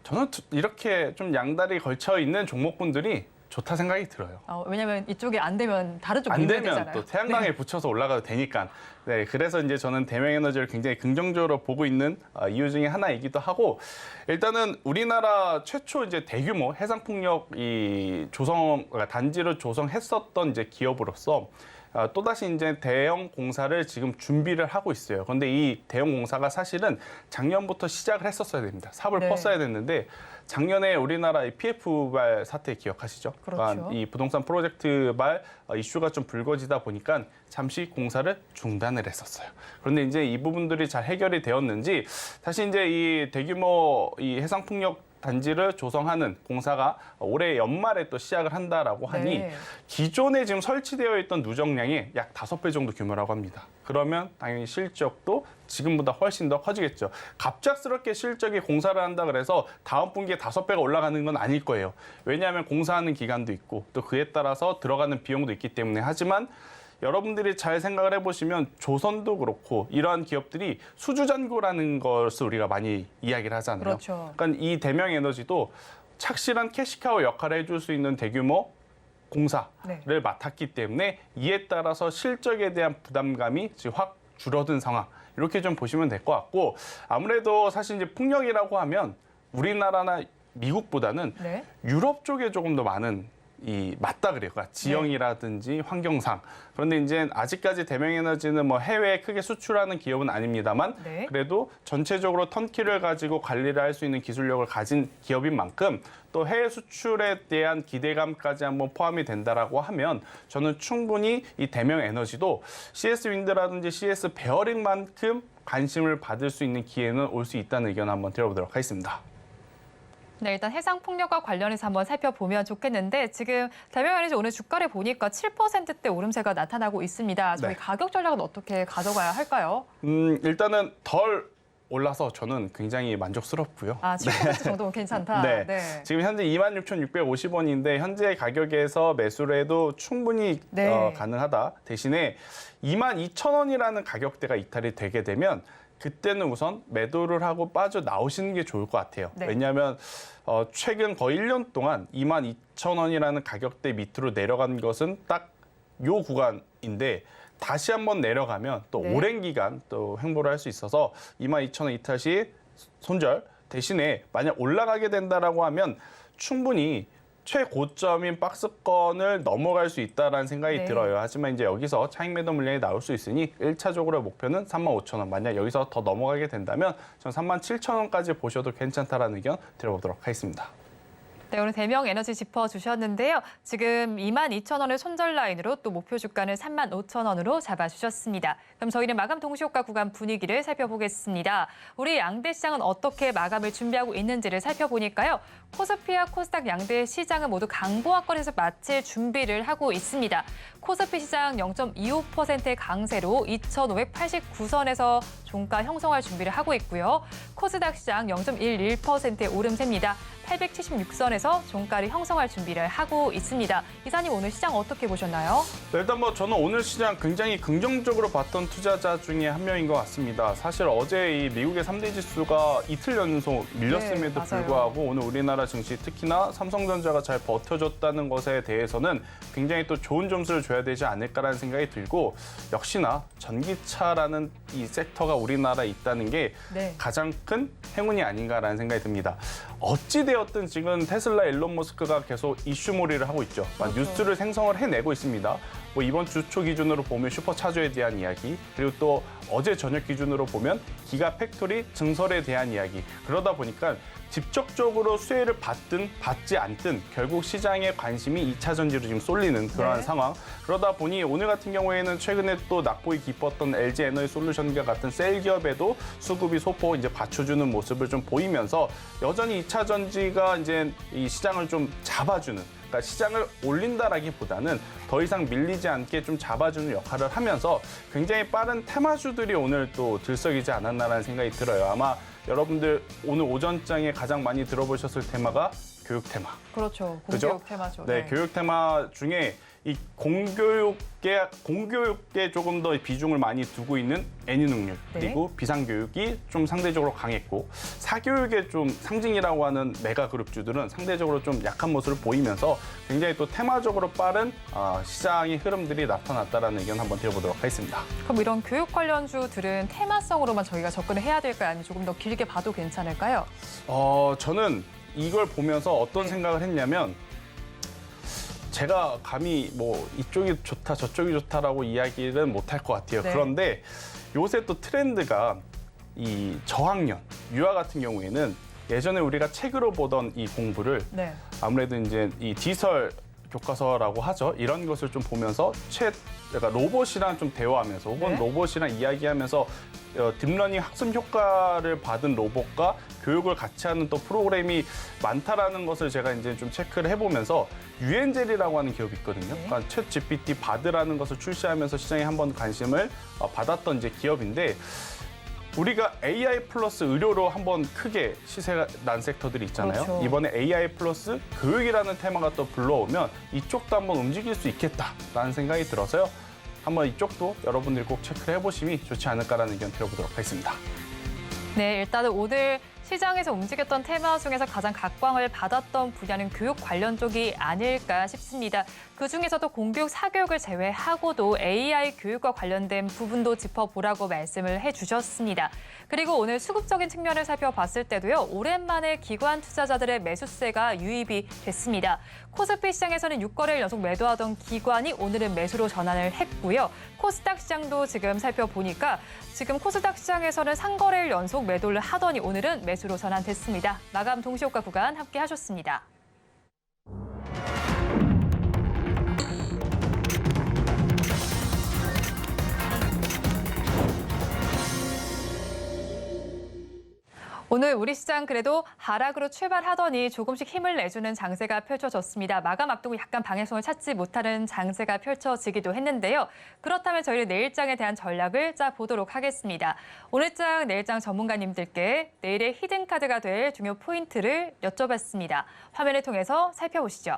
저는 이렇게 좀 양다리 걸쳐 있는 종목군들이 좋다 생각이 들어요. 왜냐하면 이쪽이 안 되면 다른 쪽 안 밀면 되면 되잖아요. 또 태양광에 네. 붙여서 붙여서 올라가도 되니까. 네, 그래서 이제 저는 대명 에너지를 굉장히 긍정적으로 보고 있는 이유 중에 하나이기도 하고, 일단은 우리나라 최초 이제 대규모 해상 풍력 그러니까 단지를 조성했었던 이제 기업으로서 또다시 이제 대형 공사를 지금 준비를 하고 있어요. 그런데 이 대형 공사가 사실은 작년부터 시작을 했었어야 됩니다. 삽을 네. 펐어야 됐는데 작년에 우리나라 PF발 사태 기억하시죠? 그렇죠. 그러니까 이 부동산 프로젝트발 이슈가 좀 불거지다 보니까 잠시 공사를 중단을 했었어요. 그런데 이제 이 부분들이 잘 해결이 되었는지 사실 이제 이 대규모 이 해상풍력 단지를 조성하는 공사가 올해 연말에 또 시작을 한다라고 하니 네. 기존에 지금 설치되어 있던 누적량이 약 5배 정도 규모라고 합니다. 그러면 당연히 실적도 지금보다 훨씬 더 커지겠죠. 갑작스럽게 실적이 공사를 한다 그래서 다음 분기에 5배가 올라가는 건 아닐 거예요. 왜냐하면 공사하는 기간도 있고 또 그에 따라서 들어가는 비용도 있기 때문에. 하지만 여러분들이 잘 생각을 해보시면 조선도 그렇고 이러한 기업들이 수주잔고라는 것을 우리가 많이 이야기를 하잖아요. 그렇죠. 그러니까 이 대명 에너지도 착실한 캐시카우 역할을 해줄 수 있는 대규모 공사를 네. 맡았기 때문에 이에 따라서 실적에 대한 부담감이 지금 확 줄어든 상황, 이렇게 좀 보시면 될 것 같고, 아무래도 사실 이제 풍력이라고 하면 우리나라나 미국보다는 네. 유럽 쪽에 조금 더 많은 맞다 그래요. 그러니까 지형이라든지 환경상. 그런데 이제 아직까지 대명에너지는 뭐 해외에 크게 수출하는 기업은 아닙니다만 네. 그래도 전체적으로 턴키를 가지고 관리를 할 수 있는 기술력을 가진 기업인 만큼 또 해외 수출에 대한 기대감까지 한번 포함이 된다라고 하면 저는 충분히 이 대명 에너지도 CS 윈드라든지 CS 베어링만큼 관심을 받을 수 있는 기회는 올 수 있다는 의견을 한번 드려보도록 하겠습니다. 네, 일단 해상 풍력과 관련해서 한번 살펴보면 좋겠는데 지금 대명에너지 오늘 주가를 보니까 7%대 오름세가 나타나고 있습니다. 저희 네. 가격 전략은 어떻게 가져가야 할까요? 일단은 덜 올라서 저는 굉장히 만족스럽고요. 7% 정도면 괜찮다. 네. 지금 현재 26,650원인데 현재 가격에서 매수를 해도 충분히 네. 가능하다. 대신에 22,000원이라는 가격대가 이탈이 되게 되면 그때는 우선 매도를 하고 빠져나오시는 게 좋을 것 같아요. 네. 왜냐하면 최근 거의 1년 동안 22,000원이라는 가격대 밑으로 내려간 것은 딱 요 구간인데 다시 한번 내려가면 또 네. 오랜 기간 또 횡보를 할 수 있어서 22,000원 이탈 시 손절, 대신에 만약 올라가게 된다라고 하면 충분히 최고점인 박스권을 넘어갈 수 있다라는 생각이 네. 들어요. 하지만 이제 여기서 차익 매도 물량이 나올 수 있으니 1차적으로 목표는 35,000원. 만약 여기서 더 넘어가게 된다면 전 37,000원까지 보셔도 괜찮다라는 의견 드려보도록 하겠습니다. 네, 오늘 대명 에너지 짚어주셨는데요. 지금 22,000원을 손절 라인으로 또 목표 주가는 35,000원으로 잡아주셨습니다. 그럼 저희는 마감 동시효과 구간 분위기를 살펴보겠습니다. 우리 양대 시장은 어떻게 마감을 준비하고 있는지를 살펴보니까요. 코스피와 코스닥 양대 시장은 모두 강보합권에서 마칠 준비를 하고 있습니다. 코스피 시장 0.25%의 강세로 2,589선에서 종가 형성할 준비를 하고 있고요. 코스닥 시장 0.11%의 오름세입니다. 876선에서 종가를 형성할 준비를 하고 있습니다. 이사님 오늘 시장 어떻게 보셨나요? 네, 일단 뭐 저는 오늘 시장 굉장히 긍정적으로 봤던 투자자 중에 한 명인 것 같습니다. 사실 어제 이 미국의 3대 지수가 이틀 연속 밀렸음에도 네, 맞아요. 불구하고 오늘 우리나라 증시 특히나 삼성전자가 잘 버텨줬다는 것에 대해서는 굉장히 또 좋은 점수를 줘야 되지 않을까라는 생각이 들고, 역시나 전기차라는 이 섹터가 우리나라에 있다는 게 네. 가장 큰 행운이 아닌가라는 생각이 듭니다. 어찌되었든 지금 테슬라 일론 머스크가 계속 이슈몰이를 하고 있죠. 그렇죠. 뉴스를 생성을 해내고 있습니다. 뭐 이번 주 초 기준으로 보면 슈퍼차저에 대한 이야기, 그리고 또 어제 저녁 기준으로 보면 기가 팩토리 증설에 대한 이야기. 그러다 보니까 직접적으로 수혜를 받든 받지 않든 결국 시장의 관심이 2차 전지로 지금 쏠리는 그러한 네. 상황. 그러다 보니 오늘 같은 경우에는 최근에 또 낙폭이 깊었던 LG에너지솔루션과 같은 셀 기업에도 수급이 소폭 이제 받쳐주는 모습을 좀 보이면서 여전히 2차 전지가 이제 이 시장을 좀 잡아주는, 그러니까 시장을 올린다라기보다는 더 이상 밀리지 않게 좀 잡아주는 역할을 하면서 굉장히 빠른 테마주들이 오늘 또 들썩이지 않았나라는 생각이 들어요. 아마 여러분들 오늘 오전장에 가장 많이 들어보셨을 테마가 교육 테마. 그렇죠. 그죠? 공교육 테마죠. 네, 교육 테마 중에 이 공교육에 조금 더 비중을 많이 두고 있는 N인능률, 네. 그리고 비상교육이 좀 상대적으로 강했고, 사교육의 좀 상징이라고 하는 메가 그룹주들은 상대적으로 좀 약한 모습을 보이면서 굉장히 또 테마적으로 빠른 시장의 흐름들이 나타났다라는 의견 한번 드려보도록 하겠습니다. 그럼 이런 교육 관련주들은 테마성으로만 저희가 접근을 해야 될까요? 아니면 조금 더 길게 봐도 괜찮을까요? 저는 이걸 보면서 어떤 네. 생각을 했냐면, 제가 감히 뭐 이쪽이 좋다 저쪽이 좋다라고 이야기는 못할 것 같아요. 네. 그런데 요새 또 트렌드가 이 저학년, 유아 같은 경우에는 예전에 우리가 책으로 보던 이 공부를 네. 아무래도 이제 이 디지털 교과서라고 하죠. 이런 것을 좀 보면서 그러니까 로봇이랑 좀 대화하면서 혹은 네. 로봇이랑 이야기하면서 딥러닝 학습 효과를 받은 로봇과 교육을 같이 하는 또 프로그램이 많다라는 것을 제가 이제 좀 체크를 해보면서 유엔젤이라고 하는 기업이 있거든요. 네. 그러니까 챗 GPT 바드라는 것을 출시하면서 시장에 한번 관심을 받았던 이제 기업인데, 우리가 AI 플러스 의료로 한번 크게 시세가 난 섹터들이 있잖아요. 그렇죠. 이번에 AI 플러스 교육이라는 테마가 또 불러오면 이쪽도 한번 움직일 수 있겠다라는 생각이 들어서요. 한번 이쪽도 여러분들이 꼭 체크를 해보심이 좋지 않을까라는 의견 드려보도록 하겠습니다. 네, 일단은 오늘 시장에서 움직였던 테마 중에서 가장 각광을 받았던 분야는 교육 관련 쪽이 아닐까 싶습니다. 그중에서도 공교육, 사교육을 제외하고도 AI 교육과 관련된 부분도 짚어보라고 말씀을 해주셨습니다. 그리고 오늘 수급적인 측면을 살펴봤을 때도요, 오랜만에 기관 투자자들의 매수세가 유입이 됐습니다. 코스피 시장에서는 6거래일 연속 매도하던 기관이 오늘은 매수로 전환을 했고요. 코스닥 시장도 지금 살펴보니까 지금 코스닥 시장에서는 3거래일 연속 매도를 하더니 오늘은 매수로 전환됐습니다. 마감 동시효과 구간 함께 하셨습니다. 오늘 우리 시장 그래도 하락으로 출발하더니 조금씩 힘을 내주는 장세가 펼쳐졌습니다. 마감 앞두고 약간 방향성을 찾지 못하는 장세가 펼쳐지기도 했는데요. 그렇다면 저희는 내일장에 대한 전략을 짜보도록 하겠습니다. 오늘장, 내일장 전문가님들께 내일의 히든카드가 될 중요 포인트를 여쭤봤습니다. 화면을 통해서 살펴보시죠.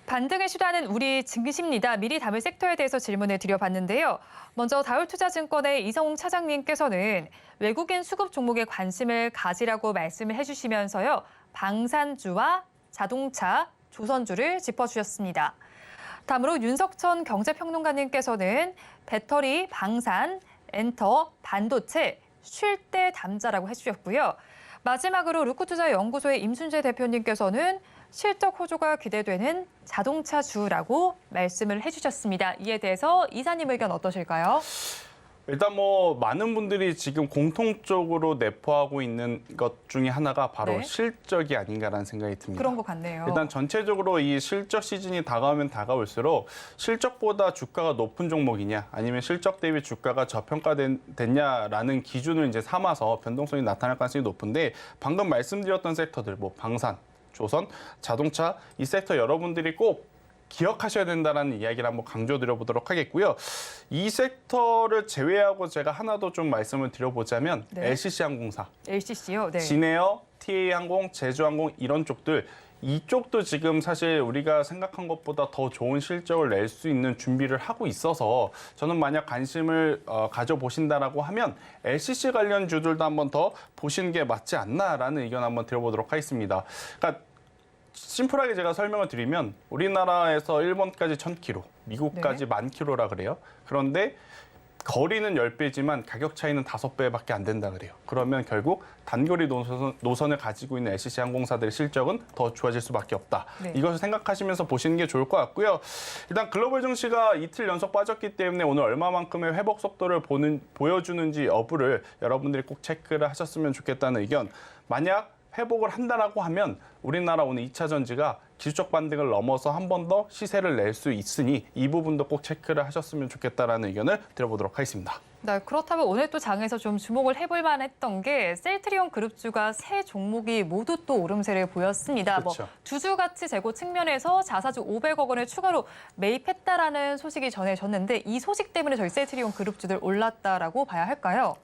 반등을 시도하는 우리 증시입니다. 미리 담을 섹터에 대해서 질문을 드려봤는데요. 먼저 다울투자증권의 이성웅 차장님께서는 외국인 수급 종목에 관심을 가지라고 말씀을 해주시면서요. 방산주와 자동차, 조선주를 짚어주셨습니다. 다음으로 윤석천 경제평론가님께서는 배터리, 방산, 엔터, 반도체, 쉴 때 담자라고 해주셨고요. 마지막으로 루크투자연구소의 임순재 대표님께서는 실적 호조가 기대되는 자동차주라고 말씀을 해주셨습니다. 이에 대해서 이사님 의견 어떠실까요? 일단 뭐 많은 분들이 지금 공통적으로 내포하고 있는 것 중에 하나가 바로 네. 실적이 아닌가라는 생각이 듭니다. 그런 것 같네요. 일단 전체적으로 이 실적 시즌이 다가오면 다가올수록 실적보다 주가가 높은 종목이냐 아니면 실적 대비 주가가 저평가됐냐라는 기준을 이제 삼아서 변동성이 나타날 가능성이 높은데, 방금 말씀드렸던 섹터들 뭐 방산, 조선, 자동차 이 섹터 여러분들이 꼭 기억하셔야 된다는 이야기를 한번 강조드려보도록 하겠고요. 이 섹터를 제외하고 제가 하나 더 좀 말씀을 드려보자면 네. LCC항공사, LCC요. 네. 진에어, TA항공, 제주항공 이런 쪽들, 이쪽도 지금 사실 우리가 생각한 것보다 더 좋은 실적을 낼 수 있는 준비를 하고 있어서 저는 만약 관심을 가져보신다라고 하면 LCC 관련 주들도 한번 더 보시는 게 맞지 않나라는 의견 한번 드려보도록 하겠습니다. 그러니까 심플하게 제가 설명을 드리면 우리나라에서 일본까지 1000km, 미국까지 네. 10,000km라 그래요. 그런데 거리는 10배지만 가격 차이는 5배밖에 안 된다 그래요. 그러면 결국 단거리 노선을 가지고 있는 LCC 항공사들의 실적은 더 좋아질 수밖에 없다. 네. 이것을 생각하시면서 보시는 게 좋을 것 같고요. 일단 글로벌 증시가 이틀 연속 빠졌기 때문에 오늘 얼마만큼의 회복 속도를 보여주는지 여부를 여러분들이 꼭 체크를 하셨으면 좋겠다는 의견. 만약 회복을 한다라고 하면 우리나라 오늘 2차 전지가 기술적 반등을 넘어서 한 번 더 시세를 낼 수 있으니 이 부분도 꼭 체크를 하셨으면 좋겠다라는 의견을 드려보도록 하겠습니다. 네, 그렇다면 오늘 또 장에서 좀 주목을 해볼 만했던 게 셀트리온 그룹주가 세 종목이 모두 또 오름세를 보였습니다. 그렇죠. 주주 가치 제고 측면에서 자사주 500억 원을 추가로 매입했다라는 소식이 전해졌는데 이 소식 때문에 저희 셀트리온 그룹주들 올랐다라고 봐야 할까요?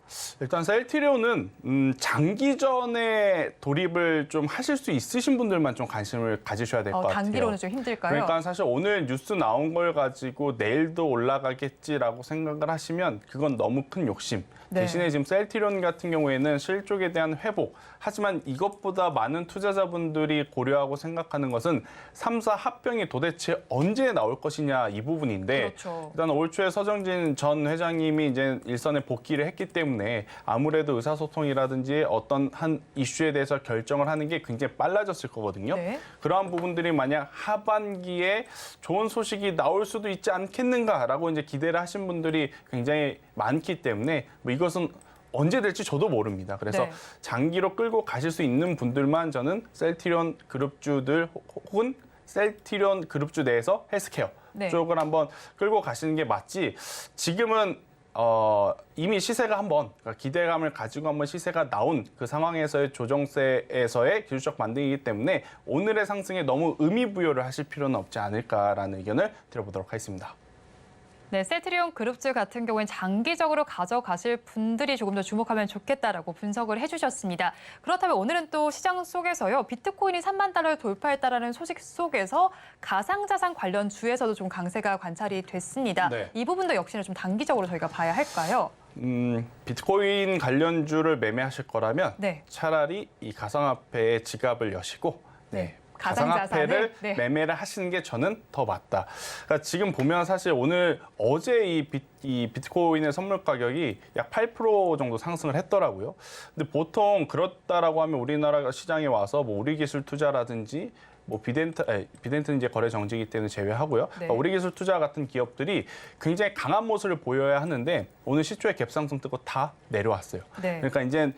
일단 셀트리온은 장기전에 돌입을 좀 하실 수 있으신 분들만 좀 관심을 가지셔야 될 것 같아요. 단기로는 좀 힘들까요? 그러니까 사실 오늘 뉴스 나온 걸 가지고 내일도 올라가겠지라고 생각을 하시면 그건 너무 큰 욕심. 네. 대신에 지금 셀트리온 같은 경우에는 실적에 대한 회복. 하지만 이것보다 많은 투자자분들이 고려하고 생각하는 것은 3사 합병이 도대체 언제 나올 것이냐 이 부분인데 그렇죠. 일단 올 초에 서정진 전 회장님이 이제 일선에 복귀를 했기 때문에 아무래도 의사소통이라든지 어떤 한 이슈에 대해서 결정을 하는 게 굉장히 빨라졌을 거거든요. 네. 그러한 부분들이 만약 하반기에 좋은 소식이 나올 수도 있지 않겠는가라고 이제 기대를 하신 분들이 굉장히 많기 때문에 뭐 이것은 언제 될지 저도 모릅니다. 그래서 네. 장기로 끌고 가실 수 있는 분들만 저는 셀트리온 그룹주들 혹은 셀트리온 그룹주 내에서 헬스케어 네. 쪽을 한번 끌고 가시는 게 맞지. 지금은 이미 시세가 한번 그러니까 기대감을 가지고 한번 시세가 나온 그 상황에서의 조정세에서의 기술적 반등이기 때문에 오늘의 상승에 너무 의미 부여를 하실 필요는 없지 않을까라는 의견을 드려보도록 하겠습니다. 네, 셀트리온 그룹주 같은 경우엔 장기적으로 가져가실 분들이 조금 더 주목하면 좋겠다라고 분석을 해주셨습니다. 그렇다면 오늘은 또 시장 속에서요. 비트코인이 3만 달러를 돌파했다라는 소식 속에서 가상자산 관련 주에서도 좀 강세가 관찰이 됐습니다. 네. 이 부분도 역시나 좀 단기적으로 저희가 봐야 할까요? 비트코인 관련주를 매매하실 거라면 네. 차라리 이 가상화폐에 지갑을 여시고 네. 가상화폐를 네. 매매를 하시는 게 저는 더 맞다. 그러니까 지금 보면 사실 어제 이 비트코인의 선물 가격이 약 8% 정도 상승을 했더라고요. 근데 보통 그렇다라고 하면 우리나라 시장에 와서 뭐 우리기술 투자라든지 뭐 비덴트는 이제 거래 정지이기 때문에 제외하고요. 네. 그러니까 우리기술 투자 같은 기업들이 굉장히 강한 모습을 보여야 하는데 오늘 시초에 갭상승 뜨고 다 내려왔어요. 네. 그러니까 이제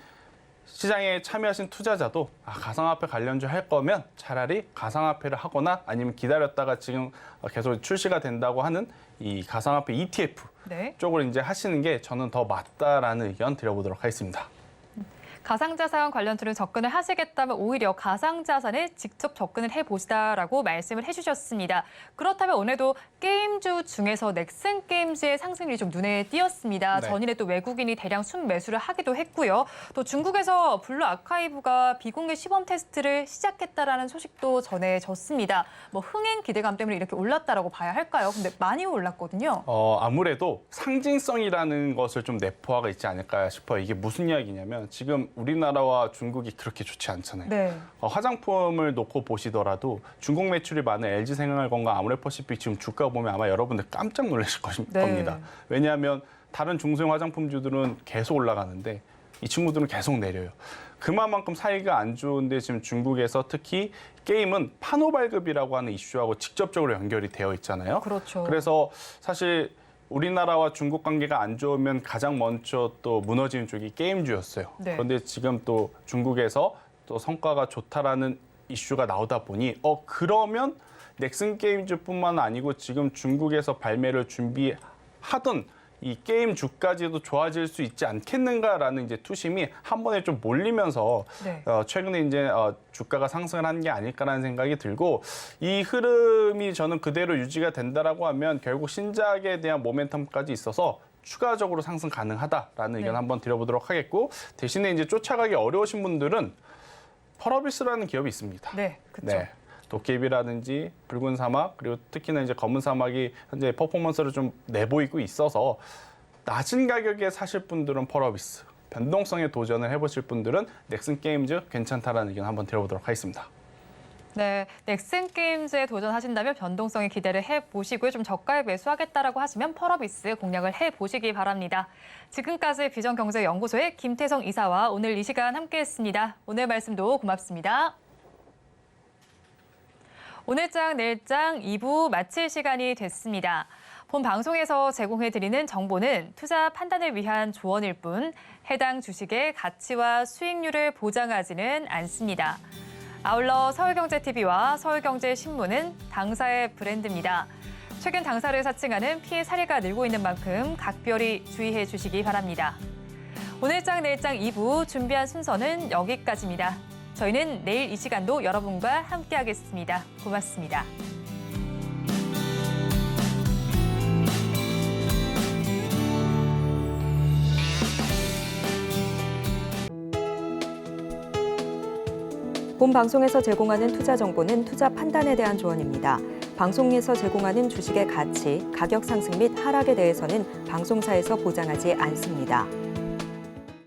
시장에 참여하신 투자자도 가상화폐 관련주 할 거면 차라리 가상화폐를 하거나 아니면 기다렸다가 지금 계속 출시가 된다고 하는 이 가상화폐 ETF 네. 쪽으로 이제 하시는 게 저는 더 맞다라는 의견 드려보도록 하겠습니다. 가상자산 관련주를 접근을 하시겠다면 오히려 가상자산에 직접 접근을 해보시다라고 말씀을 해주셨습니다. 그렇다면 오늘도 게임주 중에서 넥슨 게임즈의 상승률이 좀 눈에 띄었습니다. 네. 전일에 또 외국인이 대량 순매수를 하기도 했고요. 또 중국에서 블루 아카이브가 비공개 시범 테스트를 시작했다라는 소식도 전해졌습니다. 뭐 흥행 기대감 때문에 이렇게 올랐다라고 봐야 할까요? 근데 많이 올랐거든요. 아무래도 상징성이라는 것을 좀 내포화가 있지 않을까 싶어요. 이게 무슨 이야기냐면 지금 우리나라와 중국이 그렇게 좋지 않잖아요. 네. 화장품을 놓고 보시더라도 중국 매출이 많은 LG생활건강 아모레퍼시픽 지금 주가 보면 아마 여러분들 깜짝 놀라실 네. 겁니다. 왜냐하면 다른 중소형 화장품주들은 계속 올라가는데 이 친구들은 계속 내려요. 그만큼 사이가 안 좋은데 지금 중국에서 특히 게임은 판호 발급이라고 하는 이슈하고 직접적으로 연결이 되어 있잖아요. 그렇죠. 그래서 사실 우리나라와 중국 관계가 안 좋으면 가장 먼저 또 무너지는 쪽이 게임주였어요. 네. 그런데 지금 또 중국에서 또 성과가 좋다라는 이슈가 나오다 보니 그러면 넥슨 게임즈뿐만 아니고 지금 중국에서 발매를 준비하던 이 게임 주까지도 좋아질 수 있지 않겠는가라는 이제 투심이 한 번에 좀 몰리면서 네. 최근에 이제 주가가 상승을 한 게 아닐까라는 생각이 들고 이 흐름이 저는 그대로 유지가 된다라고 하면 결국 신작에 대한 모멘텀까지 있어서 추가적으로 상승 가능하다라는 의견 네. 한번 드려보도록 하겠고 대신에 이제 쫓아가기 어려우신 분들은 펄어비스라는 기업이 있습니다. 네, 그렇죠. 도깨비라든지 붉은 사막 그리고 특히나 이제 검은 사막이 현재 퍼포먼스를 좀 내보이고 있어서 낮은 가격에 사실 분들은 펄어비스, 변동성에 도전을 해보실 분들은 넥슨 게임즈 괜찮다라는 의견 한번 들어보도록 하겠습니다. 네, 넥슨 게임즈에 도전하신다면 변동성에 기대를 해보시고요. 좀 저가에 매수하겠다라고 하시면 펄어비스 공략을 해보시기 바랍니다. 지금까지 비전경제연구소의 김태성 이사와 오늘 이 시간 함께했습니다. 오늘 말씀도 고맙습니다. 오늘장 내일장 2부 마칠 시간이 됐습니다. 본 방송에서 제공해드리는 정보는 투자 판단을 위한 조언일 뿐 해당 주식의 가치와 수익률을 보장하지는 않습니다. 아울러 서울경제TV와 서울경제신문은 당사의 브랜드입니다. 최근 당사를 사칭하는 피해 사례가 늘고 있는 만큼 각별히 주의해 주시기 바랍니다. 오늘장 내일장 2부 준비한 순서는 여기까지입니다. 저희는 내일 이 시간도 여러분과 함께하겠습니다. 고맙습니다. 본 방송에서 제공하는 투자 정보는 투자 판단에 대한 조언입니다. 방송에서 제공하는 주식의 가치, 가격 상승 및 하락에 대해서는 방송사에서 보장하지 않습니다.